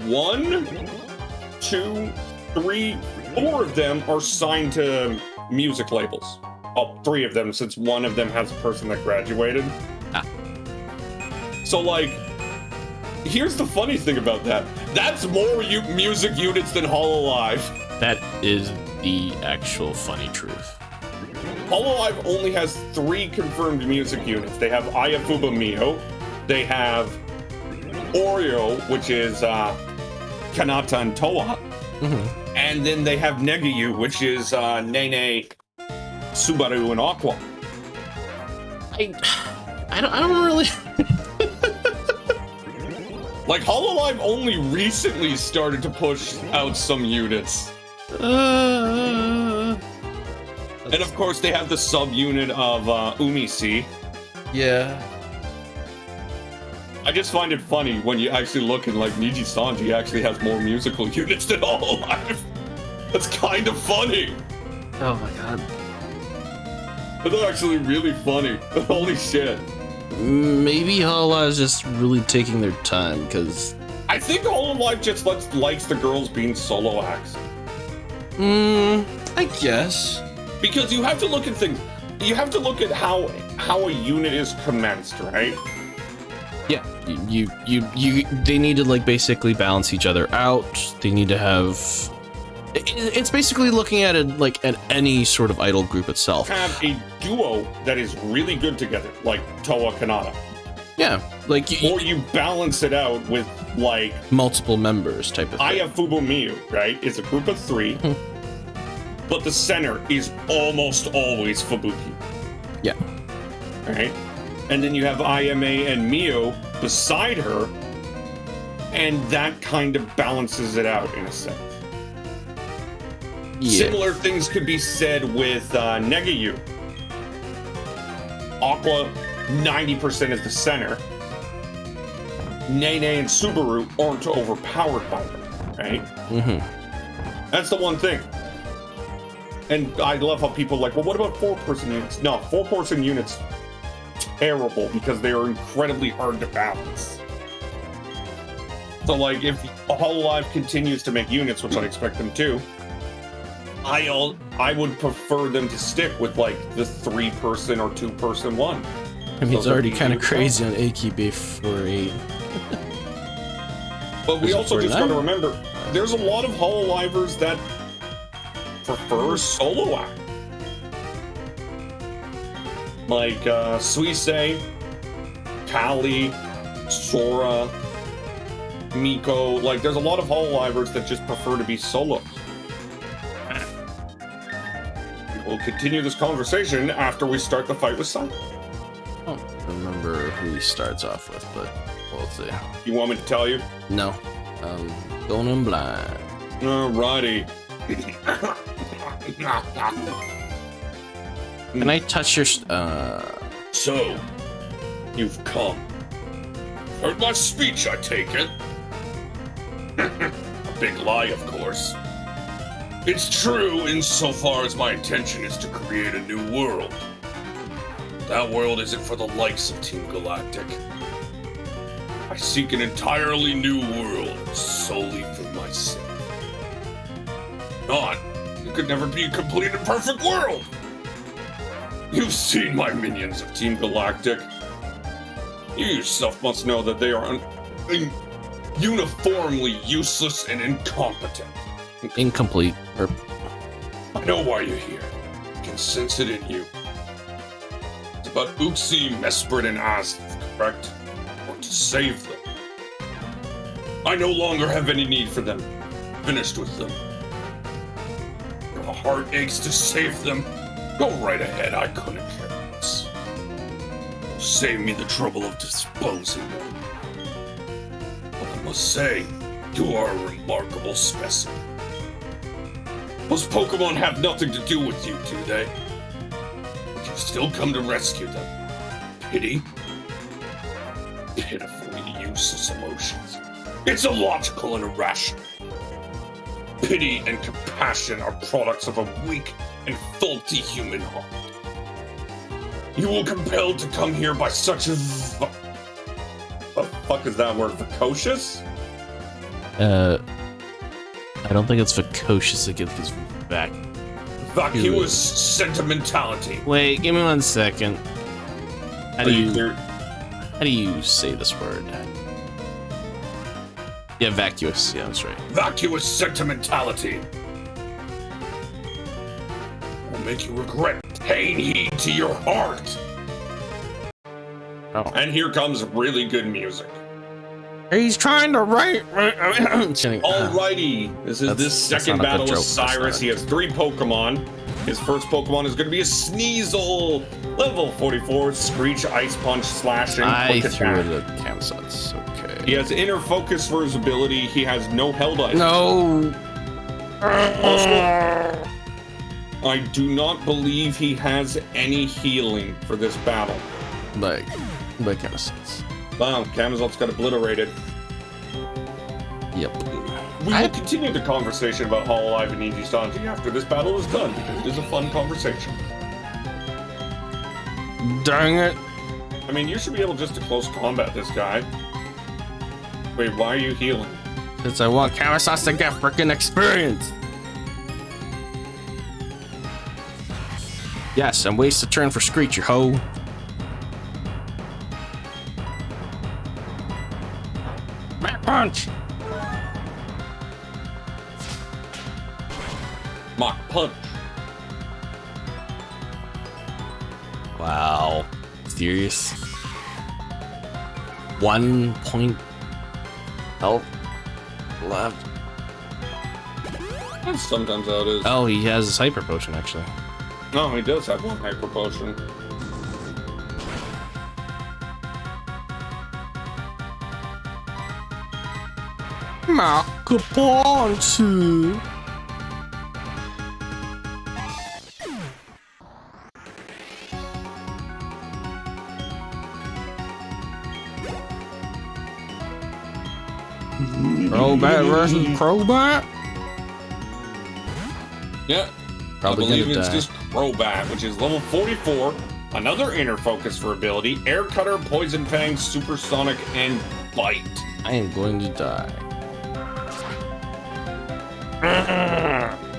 A: 1, 2, 3, 4 of them are signed to music labels. Oh, 3 of them, since 1 of them has a person that graduated. So, like, here's the funny thing about that. That's more music units than Hololive.
B: That is the actual funny truth.
A: Hololive only has 3 confirmed music units. They have Ayafuba Mio, they have Oreo, which is Kanata and Toa.
B: Mm-hmm.
A: And then they have Negayu, which is Nene, Subaru, and Aqua.
B: I don't really.
A: Like, Hololive only recently started to push out some units. And of course, they have the subunit of Umisi.
B: Yeah.
A: I just find it funny when you actually look and like Niji Sanji actually has more musical units than Hololive. That's kind of funny.
B: Oh my god.
A: That's actually really funny. Holy shit.
B: Maybe Hololive's just really taking their time, because
A: I think Hololive just likes the girls being solo acts.
B: I guess.
A: Because you have to look at things. You have to look at how a unit is commenced, right?
B: Yeah, they need to like basically balance each other out. They need to have. It's basically looking at it like at any sort of idol group itself.
A: Have a duo that is really good together, like Toa Kanata.
B: Yeah, like
A: or you balance it out with like
B: multiple members type of thing.
A: I have Fubo Miyu, right? It's a group of 3, but the center is almost always Fubuki.
B: Yeah.
A: Right? And then you have IMA and Mio beside her, and that kind of balances it out in a sense. Yeah. Similar things could be said with Negayu. Aqua, 90% is the center. Nene and Subaru aren't overpowered by them, right?
B: Mm-hmm.
A: That's the one thing. And I love how people are like, well, what about 4-person units? No, 4-person units, terrible, because they are incredibly hard to balance. So, like, if Hololive continues to make units, which I expect them to, I would prefer them to stick with, like, the 3-person or 2-person one.
B: I mean, it's already kind of crazy on AKB for 8.
A: But we also just got to remember, there's a lot of Hololivers that prefer solo act. Like Suisei, Kali, Sora, Miko. Like, there's a lot of Hololivers that just prefer to be solos. We'll continue this conversation after we start the fight with Sun.
B: I don't remember who he starts off with, but we'll see.
A: You want me to tell you?
B: No. Going in blind.
A: Alrighty.
B: Can I touch your
A: So, you've come. Heard my speech, I take it. A big lie, of course. It's true insofar as my intention is to create a new world. That world isn't for the likes of Team Galactic. I seek an entirely new world solely for myself. Not, it could never be a complete and perfect world. You've seen my minions of Team Galactic. You yourself must know that they are uniformly useless and incompetent.
B: Incomplete.
A: I know why you're here. I can sense it in you. It's about Uxie, Mesprit, and Azov, correct? Or to save them. I no longer have any need for them. Finished with them. If your heart aches to save them, go right ahead, I couldn't care less. Save me the trouble of disposing them. But I must say, you are a remarkable specimen. Those Pokemon have nothing to do with you, do they? But you still come to rescue them. Pity? Pitifully useless emotions. It's illogical and irrational. Pity and compassion are products of a weak and faulty human heart. You were compelled to come here by such a... What the fuck is that word? Precocious?
B: I don't think it's precocious. I think it's
A: vacuous sentimentality.
B: Wait, give me 1 second. How do you say this word? Yeah, vacuous. Yeah, that's right.
A: Vacuous sentimentality will make you regret paying heed to your heart.
B: Oh.
A: And here comes really good music.
B: He's trying to write.
A: Alrighty, this is this second battle with Cyrus. He has 3 Pokemon. His first Pokemon is going to be a Sneasel, level 44, Screech, Ice Punch, Slashing,
B: I
A: Quick
B: threw
A: Attack.
B: it at Camsats. Okay.
A: He has Inner Focus for his ability. He has no Held Item.
B: No.
A: Also, I do not believe he has any healing for this battle.
B: Like Camsats.
A: Wow, Camazot's got obliterated.
B: Yep.
A: We will continue the conversation about Hololive and Eiji Sanji after this battle is done, because it is a fun conversation.
B: Dang it.
A: I mean, you should be able just to close combat this guy. Wait, why are you healing?
B: Because I want Camsats to get freaking experience. Yes, and waste a turn for Screech, you hoe. Mach Punch!
A: Mach Punch.
B: Wow. Serious? 1 point health left.
A: That's sometimes how it is.
B: Oh, he has his Hyper Potion, actually.
A: No, he does have 1 Hyper Potion.
B: Mach Punch! Crobat versus Crobat?
A: Yeah.
B: Probably
A: I believe
B: gonna
A: it's
B: die.
A: just Crobat, which is level 44. Another Inner Focus for ability. Air Cutter, Poison Fang, Supersonic, and Bite.
B: I am going to die.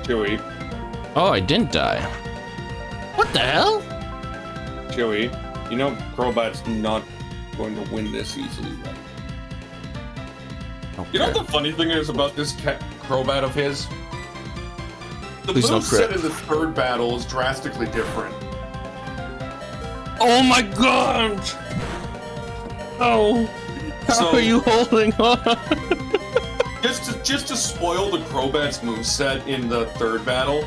A: Chewy.
B: Oh, I didn't die. What the hell?
A: Chewy, you know Crobat's not going to win this easily, right?
B: Okay.
A: You know what the funny thing is about this Crobat of his? The
B: Please don't
A: moveset
B: crit.
A: in the third battle is drastically different.
B: Oh my god! Oh, how
A: So-
B: are you holding on?
A: Just to spoil the Crobat's moveset in the third battle,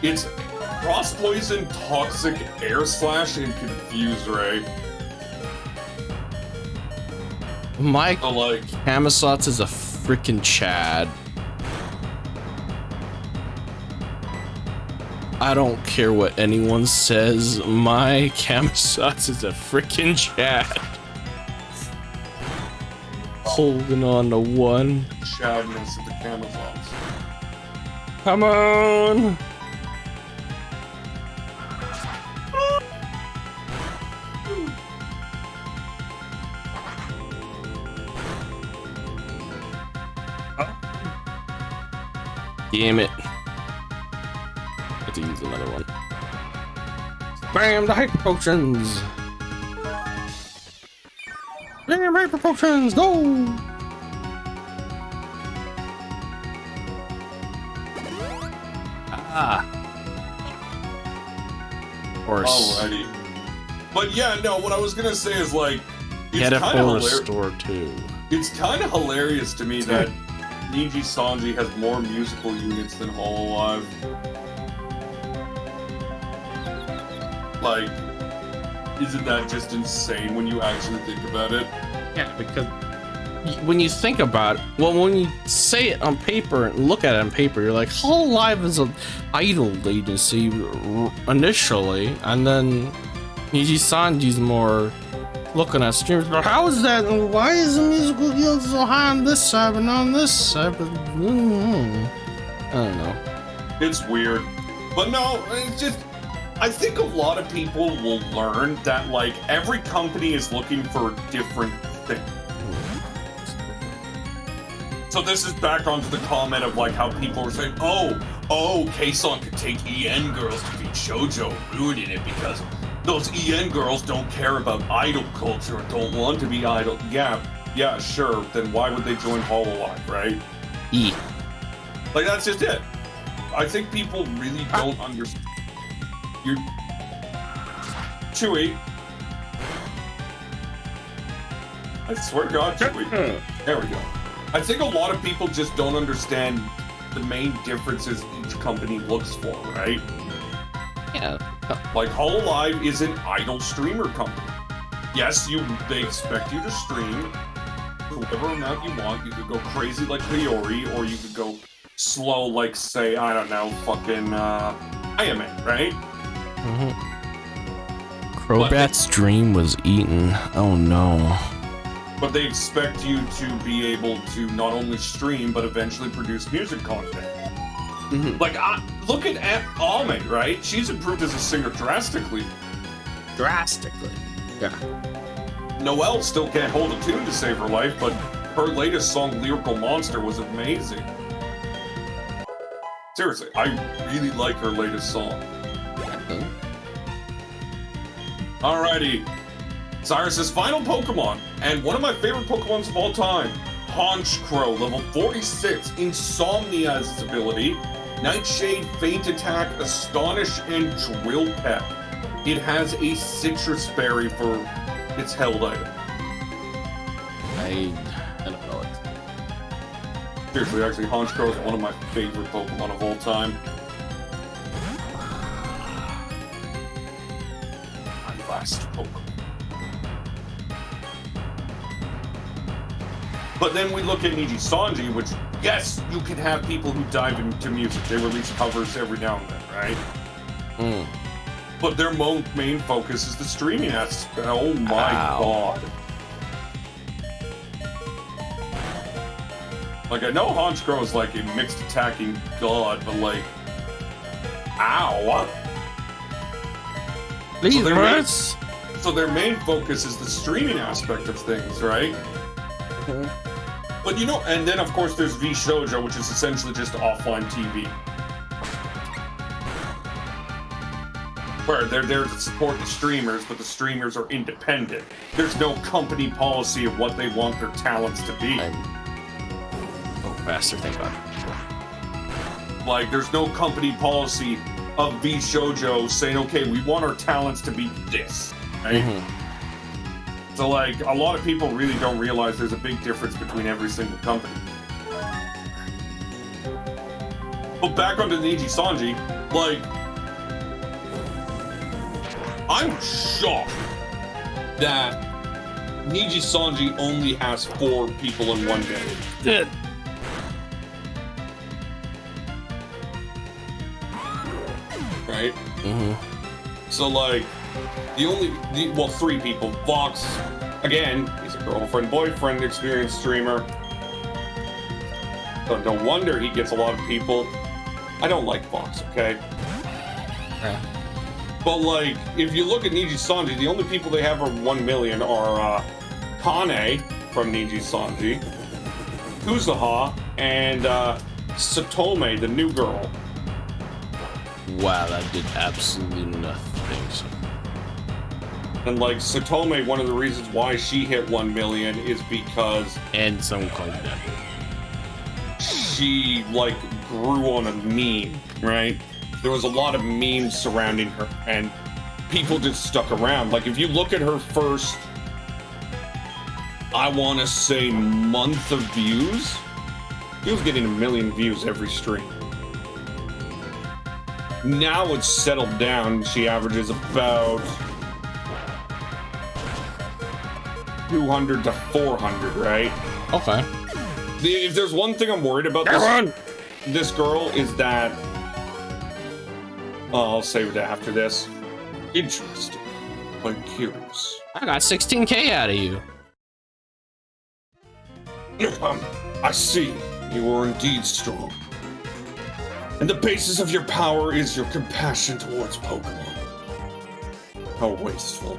A: it's Cross Poison, Toxic, Air Slash, and Confuse Ray.
B: My
A: So like,
B: Camsats is a freaking Chad. I don't care what anyone says. My Camsats is a freaking Chad. Holding on to 1.
A: Shadness of the Camouflage.
B: Come on. Damn it. I have to use another one. Bam, the Hyper Potions! Bam, Hyper Potions, go! Ah. Of course.
A: Alrighty. But yeah, no, what I was gonna say is like,
B: He
A: it's
B: had a
A: kind of
B: full
A: hilarious.
B: restore too.
A: It's kind of hilarious to me that Niji Sanji has more musical units than Hololive. Like, isn't that just insane when you actually think about it?
B: Yeah, because when you think about it, well, when you say it on paper and look at it on paper, you're like, Hololive is an idol agency initially, and then Niji Sanji's more looking at streamers, but how is that? Why is the musical yield so high on this side and on this side? But I don't know.
A: It's weird. But no, it's just, I think a lot of people will learn that, like, every company is looking for different things. So this is back onto the comment of, like, how people were saying, oh, K-Song could take EN girls to beat Shoujo, ruining it because those EN girls don't care about idol culture or don't want to be idol. Yeah, sure. Then why would they join Hololive, right?
B: E.
A: Like, that's just it. I think people really don't understand. You're Chewy. I swear to God, Chewy. There we go. I think a lot of people just don't understand the main differences each company looks for, right?
B: Yeah.
A: Like Hololive is an idle streamer company. Yes, they expect you to stream whatever amount you want. You could go crazy like Leori, or you could go slow like, say, I don't know, fucking Ayame, right?
B: Crobat's dream was eaten. Oh no.
A: But they expect you to be able to not only stream, but eventually produce music content. Like, look at Ame, right? She's improved as a singer drastically.
B: Drastically. Yeah.
A: Noelle still can't hold a tune to save her life, but her latest song, Lyrical Monster, was amazing. Seriously, I really like her latest song. Alrighty. Cyrus's final Pokemon, and one of my favorite Pokemons of all time, Honchkrow, level 46. Insomnia is its ability. Nightshade, Faint Attack, Astonish, and Drill Pep. It has a Citrus Berry for its held item.
B: I don't know it.
A: Seriously, actually, Honchkrow is one of my favorite Pokemon of all time. My last Pokemon. But then we look at Niji Sanji, which, yes, you can have people who dive into music. They release covers every now and then, right? But their main focus is the streaming aspect. Oh my God. Like, I know Honchkrow is like a mixed attacking god, but like, ow. So their main focus is the streaming aspect of things, right? But you know, and then of course there's V Shoujo, which is essentially just offline TV. Where they're there to support the streamers, but the streamers are independent. There's no company policy of what they want their talents to be.
B: Faster, thank God.
A: Like, there's no company policy of V Shoujo saying, okay, we want our talents to be this, right? So, like, a lot of people really don't realize there's a big difference between every single company. But back onto Niji Sanji, like, I'm shocked that Niji Sanji only has 4 people in one day.
B: Good.
A: Right? So, like, 3 people. Vox, again, he's a girlfriend-boyfriend experienced streamer. So no wonder he gets a lot of people. I don't like Vox, okay? But, like, if you look at Niji Sanji, the only people they have are 1 million are Kane from Niji Sanji, Kuzuha, and Satome, the new girl.
B: Wow, that did absolutely nothing.
A: And like Satome, one of the reasons why she hit 1 million is because
B: someone called that.
A: She like grew on a meme, right? There was a lot of memes surrounding her, and people just stuck around. Like if you look at her first, I want to say month of views, she was getting 1 million views every stream. Now it's settled down. She averages about 200 to 400, right?
B: Okay.
A: If there's one thing I'm worried about this girl is that... Oh, I'll save it after this. Interesting. I'm curious.
B: I got 16K out of you.
A: I see. You are indeed strong. And the basis of your power is your compassion towards Pokemon. How wasteful.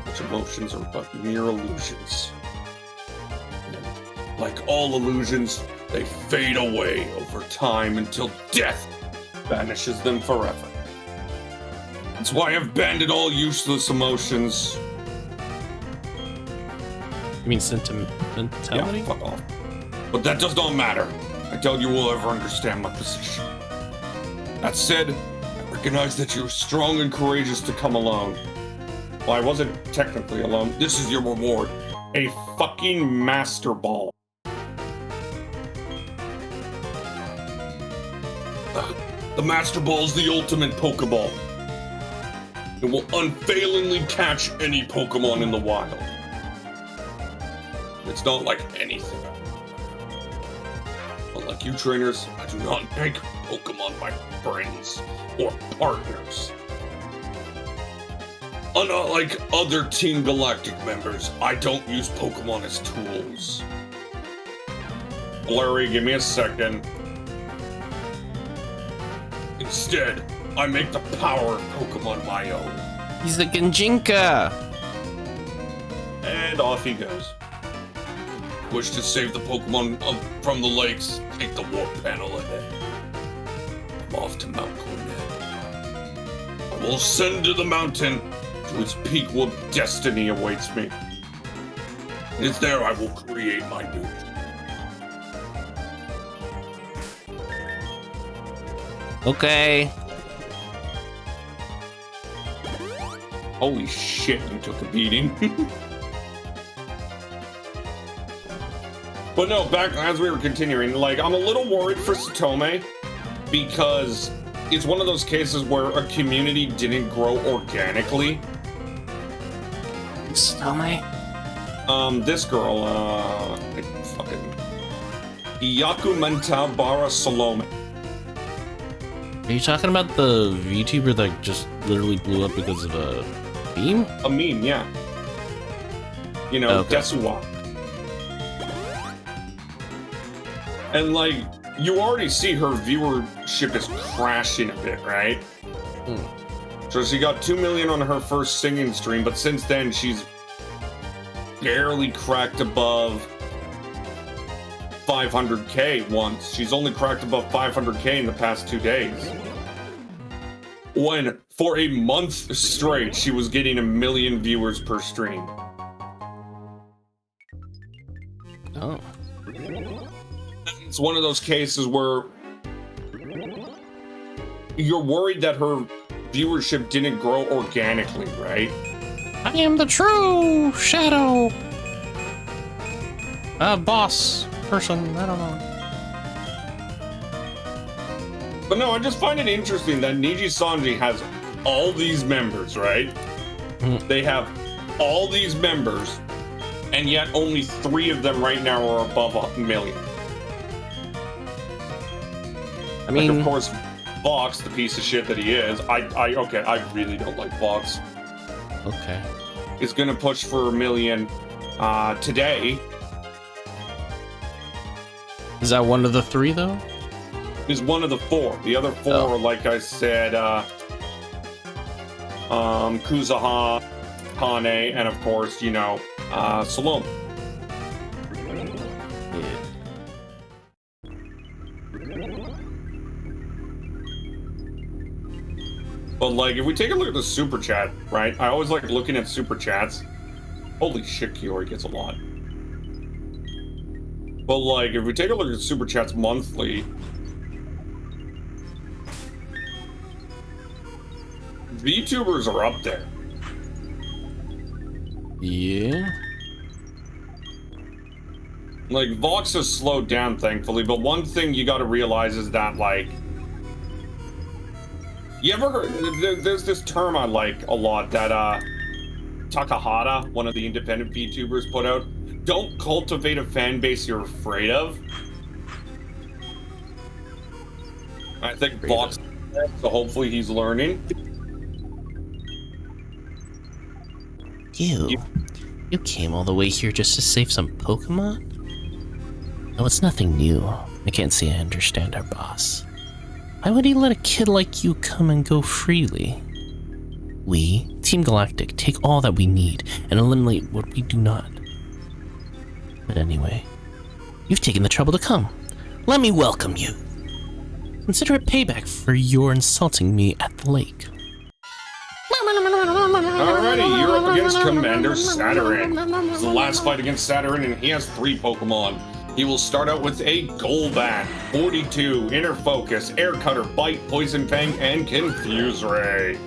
A: Such emotions are but mere illusions. And like all illusions, they fade away over time until death banishes them forever. That's why I've abandoned all useless emotions.
B: You mean sentimentality?
A: Yeah, fuck off. But that does not matter. I doubt you will ever understand my position. That said, I recognize that you're strong and courageous to come alone. Well, I wasn't technically alone. This is your reward. a fucking Master Ball. The Master Ball is the ultimate Pokeball. It will unfailingly catch any Pokemon in the wild. It's not like anything. Unlike you trainers, I do not make Pokemon my friends or partners. Unlike other Team Galactic members, I don't use Pokemon as tools. Blurry, give me a second. Instead, I make the power of Pokemon my own.
B: He's the Genjinka!
A: And off he goes. Wish to save the Pokemon from the lakes, take the warp panel ahead. I'm off to Mount Cornet. I will ascend to the mountain. To its peak where destiny awaits me. It is there I will create my new.
B: Okay.
A: Holy shit, you took a beating. But no, back as we were continuing, like, I'm a little worried for Satome because it's one of those cases where a community didn't grow organically.
B: Satome?
A: This girl, fucking Yakumenta Bara Salome.
B: Are you talking about the VTuber that just literally blew up because of a meme?
A: A meme, yeah. You know,
B: okay.
A: Desuwa. And, like, you already see her viewership is crashing a bit, right? So she got 2 million on her first singing stream, but since then she's barely cracked above 500k once. She's only cracked above 500k in the past 2 days. When, for a month straight, she was getting 1 million viewers per stream.
B: Oh.
A: It's one of those cases where you're worried that her viewership didn't grow organically, right?
B: I am the true shadow. Boss person, I don't know.
A: But no, I just find it interesting that Niji Sanji has all these members, right? They have all these members, and yet only 3 of them right now are above 1 million.
B: I mean,
A: like, of course, Vox, the piece of shit that he is, I really don't like Vox.
B: Okay.
A: Is gonna push for 1 million today.
B: Is that one of the 3 though?
A: Is one of the 4. The other 4 are, like I said, Kuzaha, Kane, and of course, you know, Salome. But, like, if we take a look at the super chat, right? I always like looking at super chats. Holy shit, Kiori gets a lot. But, like, if we take a look at super chats monthly, VTubers are up there.
B: Yeah.
A: Like, Vox has slowed down, thankfully, but one thing you gotta realize is that, like, you ever heard, there's this term I like a lot that, Takahata, one of the independent VTubers, put out. Don't cultivate a fan base you're afraid of. I think Vox, so hopefully he's learning.
B: You came all the way here just to save some Pokemon? No, it's nothing new. I can't say I understand our boss. Why would he let a kid like you come and go freely? We, Team Galactic, take all that we need and eliminate what we do not. But anyway, you've taken the trouble to come. Let me welcome you. Consider it payback for your insulting me at the lake.
A: Alrighty, you're up against Commander Saturn. It's the last fight against Saturn, and he has 3 Pokemon. He will start out with a Golbat, 42, Inner Focus, Air Cutter, Bite, Poison Fang, and Confuse Ray.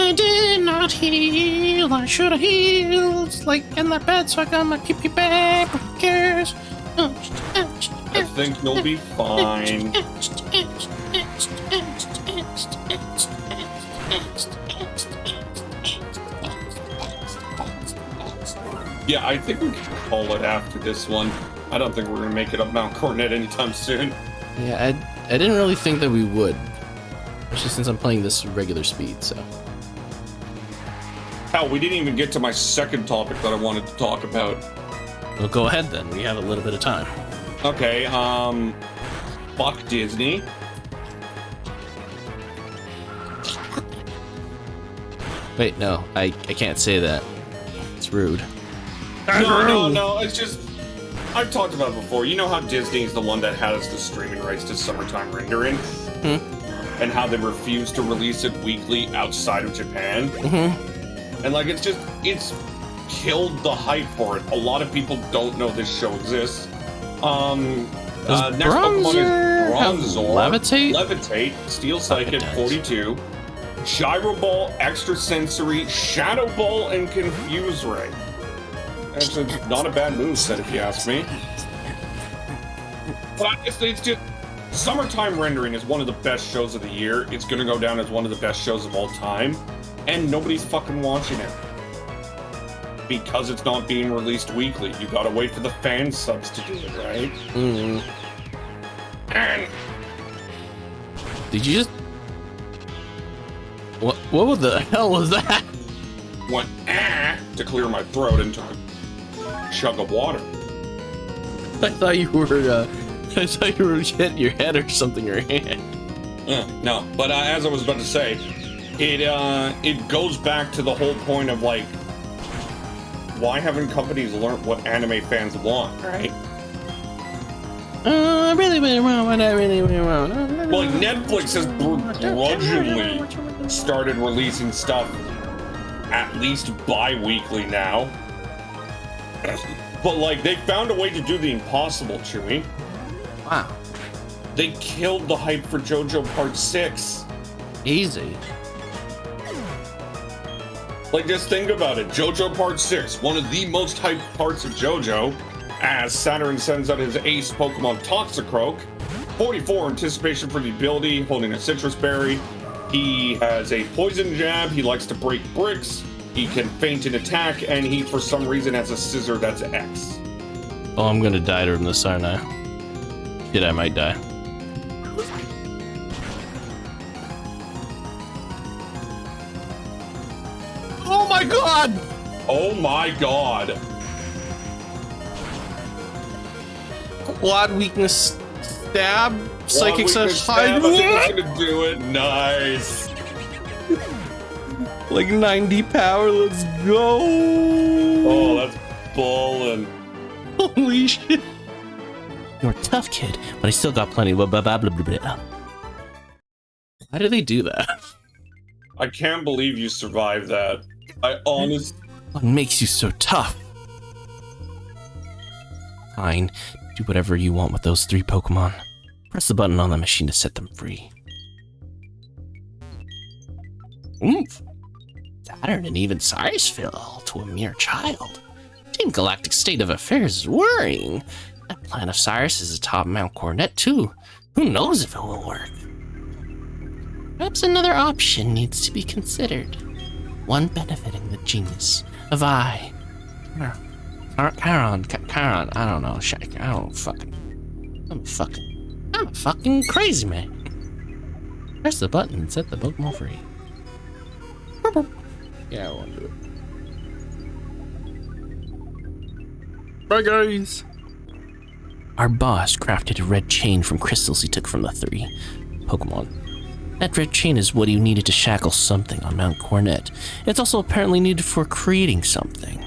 B: I did not heal. I should have healed. Like in the bed, so I got my pee-pee back. Who cares?
A: I think you'll be fine. Yeah, I think we can call it after this one. I don't think we're gonna make it up Mount Coronet anytime soon.
B: Yeah, I didn't really think that we would. Especially since I'm playing this regular speed, so.
A: Hell, we didn't even get to my second topic that I wanted to talk about.
B: Well, go ahead then. We have a little bit of time.
A: Okay, fuck Disney.
B: Wait, no, I can't say that. It's rude.
A: No, it's just, I've talked about it before. You know how Disney's the one that has the streaming rights to summertime rendering? And how they refuse to release it weekly outside of Japan? And like, it's killed the hype for it. A lot of people don't know this show exists. Next Pokemon is Bronzor, Levitate, Steel Psychic 42, Gyro Ball, Extrasensory, Shadow Ball, and Confuse Ray. Actually, not a bad moveset if you ask me. But it's just, summertime rendering is one of the best shows of the year. It's gonna go down as one of the best shows of all time. And nobody's fucking watching it. Because it's not being released weekly. You gotta wait for the fan subs to do it, right? And
B: did you just... What the hell was that?
A: Went to clear my throat and took a chug of water.
B: I thought you were hitting your head or something, or hand.
A: No, but as I was about to say, it goes back to the whole point of like, why haven't companies learned what anime fans want, right?
B: I really went wrong when I really went wrong.
A: Well, like Netflix has begrudgingly started releasing stuff at least bi-weekly now. But like, they found a way to do the impossible, Chewy.
B: Wow.
A: They killed the hype for JoJo Part 6.
B: Easy.
A: Like, just think about it. JoJo Part 6, one of the most hyped parts of JoJo, as Saturn sends out his ace Pokemon Toxicroak. 44, anticipation for the ability, holding a citrus berry. He has a poison jab, he likes to break bricks, he can feint an attack, and he, for some reason, has a scissor that's X.
B: Oh, I'm gonna die from this, aren't I? Shit, I might die. Oh my god!
A: Oh my god!
B: Quad weakness stab, psychic slash
A: I
B: hide.
A: think it's gonna do it. Nice.
B: Like 90 power, let's go!
A: Oh, that's ballin'.
B: Holy shit. You're a tough kid, but I still got plenty. Blah, blah, blah, blah, blah. Why do they do that?
A: I can't believe you survived that. I honestly...
B: What makes you so tough? Fine. Do whatever you want with those 3 Pokemon. Press the button on the machine to set them free. Oomph. Saturn and even Cyrus fell to a mere child. Team Galactic's state of affairs is worrying. That plan of Cyrus is atop Mount Coronet too. Who knows if it will work? Perhaps another option needs to be considered. One benefiting the genius of Chiron, I don't know. I'm a fucking crazy man. Press the button and set the Pokemon free. Yeah, I won't do it. Bye, guys. Our boss crafted a red chain from crystals he took from the 3 Pokemon. That red chain is what he needed to shackle something on Mount Coronet. It's also apparently needed for creating something.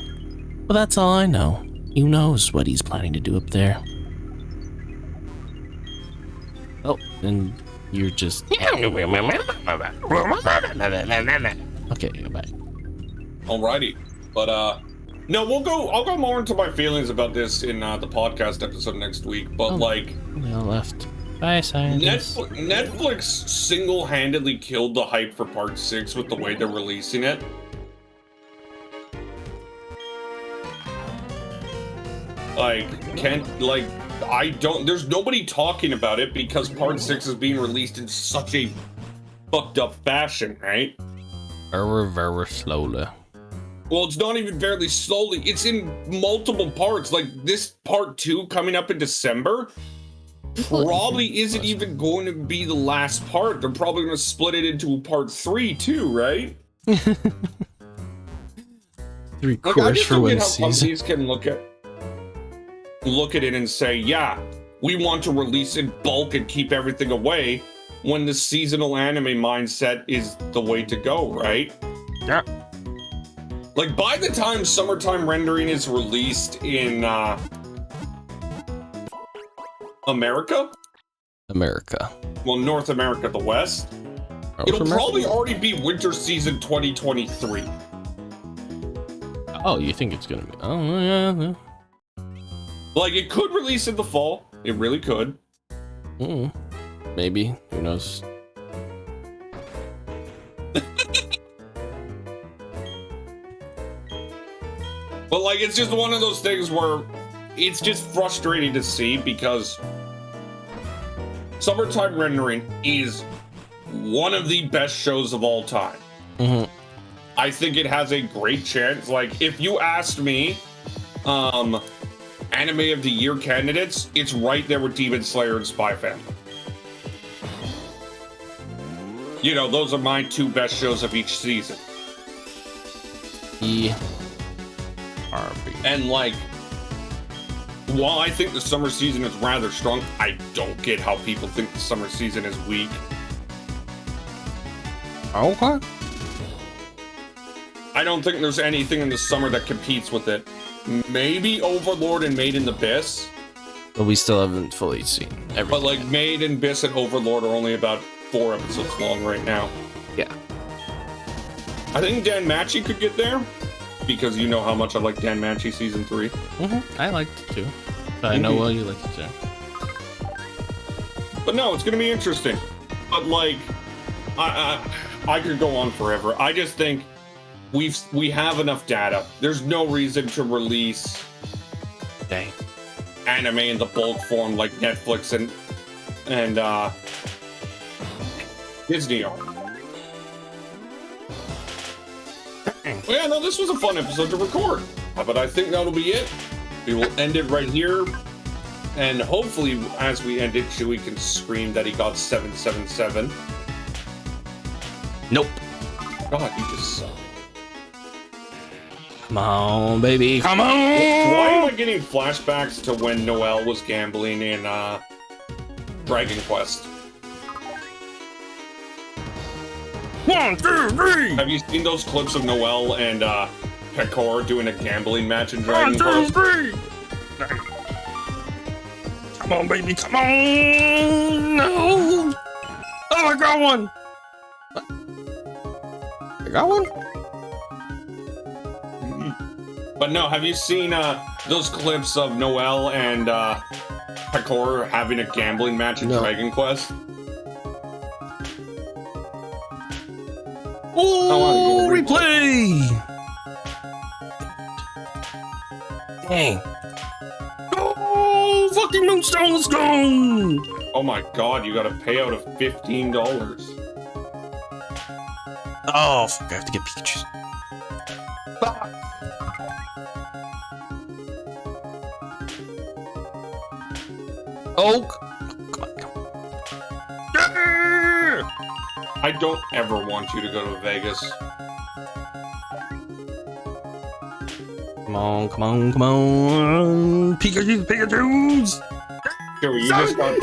B: Well, that's all I know. Who knows what he's planning to do up there? Oh, and you're just... Okay, bye.
A: Alrighty. But, no, I'll go more into my feelings about this in, the podcast episode next week, but,
B: Oh,
A: like...
B: they all left. Bye, scientist.
A: Netflix single-handedly killed the hype for Part 6 with the way they're releasing it. There's nobody talking about it because Part 6 is being released in such a fucked up fashion, right?
B: Very, very slowly.
A: Well, it's not even barely slowly. It's in multiple parts. Like, this Part 2 coming up in December probably isn't even going to be the last part. They're probably going to split it into Part 3, too, right?
B: 3 quarters for one season.
A: Companies can look at it and say, yeah, we want to release in bulk and keep everything away, when the seasonal anime mindset is the way to go, right?
B: Yeah.
A: Like, by the time summertime rendering is released in America, well, North America, the West, it'll probably already be winter season 2023.
B: Oh, you think it's gonna be? Oh, yeah.
A: Like, it could release in the fall. It really could.
B: Maybe. Who knows?
A: But, like, it's just one of those things where it's just frustrating to see because summertime rendering is one of the best shows of all time. I think it has a great chance. Like, if you asked me, Anime of the Year candidates, it's right there with Demon Slayer and Spy Family. You know, those are my 2 best shows of each season.
B: EHRPG.
A: And, like, while I think the summer season is rather strong, I don't get how people think the summer season is weak.
B: Okay.
A: I don't think there's anything in the summer that competes with it. Maybe Overlord and Made in Abyss.
B: But we still haven't fully seen everything.
A: But, like, Made in Abyss and Overlord are only about 4 episodes long right now.
B: Yeah.
A: I think Dan Machi could get there, because you know how much I like Dan Machi season 3.
B: I liked it too. But I know well you liked it too.
A: But no, it's gonna be interesting. But, like, I could go on forever. I just think we have enough data. There's no reason to release anime in the bulk form like Netflix and Disney are. Well, yeah, no, this was a fun episode to record. But I think that'll be it. We will end it right here. And hopefully, as we end it, Chewy can scream that he got 777.
B: Nope.
A: God, you just suck.
B: Come on, baby. Come on!
A: Why am I getting flashbacks to when Noelle was gambling in Dragon Quest?
B: 1, 2, 3!
A: Have you seen those clips of Noelle and Pecor doing a gambling match in Dragon
B: 1, 2,
A: Quest?
B: 3! Come on, baby, come on! No! Oh, I got one! I got one?
A: But no, have you seen those clips of Noelle and Pecor having a gambling match in Dragon Quest?
B: Oh, replay! Dang. Oh, fucking Moonstone, let's go!
A: Oh my god, you got a payout of $15.
B: Oh, fuck, I have to get Pikachu. Oh, come on. Yeah!
A: I don't ever want you to go to Vegas.
B: Come on, come on, come on. Pikachu's!
A: Joey, you just got...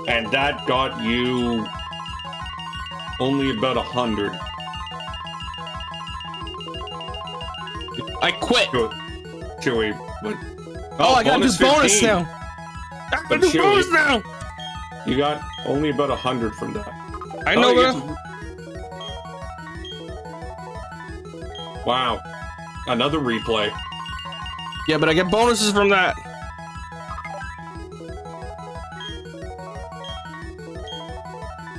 A: And that got you only about 100.
B: I quit.
A: Good. Chewy, but...
B: Oh, I gotta do bonus
A: 15.
B: now. I gotta do bonus now.
A: You got only about 100 from that.
B: I know that.
A: Wow. Another replay.
B: Yeah, but I get bonuses from that.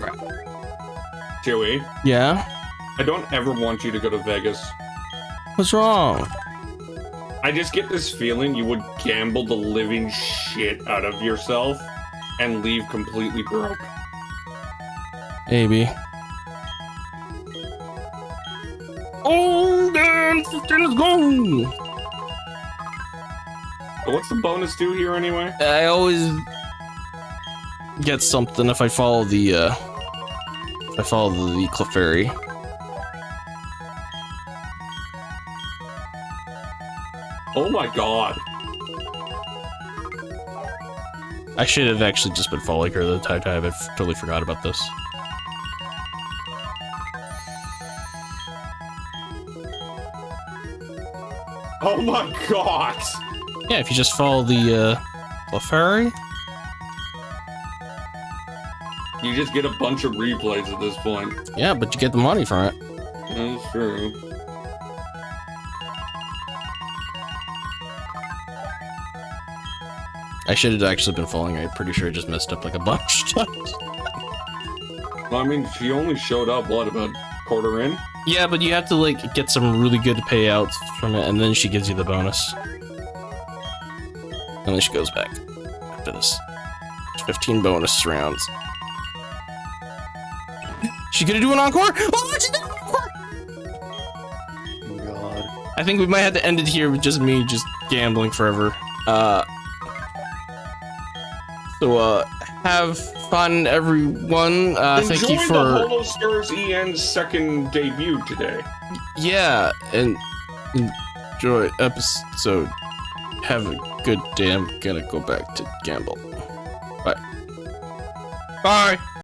A: Crap. Chewy,
B: Yeah?
A: I don't ever want you to go to Vegas.
B: What's wrong?
A: I just get this feeling you would gamble the living shit out of yourself and leave completely broke.
B: Maybe. Oh, damn! 15 is gone!
A: But what's the bonus do here anyway?
B: I always get something if I follow the Clefairy.
A: Oh my god.
B: I should have actually just been following her the entire time. I totally forgot about this.
A: Oh my god!
B: Yeah, if you just follow the Clefairy.
A: You just get a bunch of replays at this point.
B: Yeah, but you get the money from it.
A: That's true.
B: I should have actually been following her. I'm pretty sure I just messed up like a bunch of times.
A: Well, I mean, she only showed up, what, about quarter in?
B: Yeah, but you have to like get some really good payouts from it, and then she gives you the bonus. And then she goes back after this. 15 bonus rounds. She gonna do an encore? Oh, she did an encore!
A: God.
B: I think we might have to end it here with just me just gambling forever. So, have fun, everyone. Thank you for...
A: Enjoy the Holostars EN's second debut today.
B: Yeah, and enjoy episode. Have a good day. I'm gonna go back to gamble. Bye. Bye!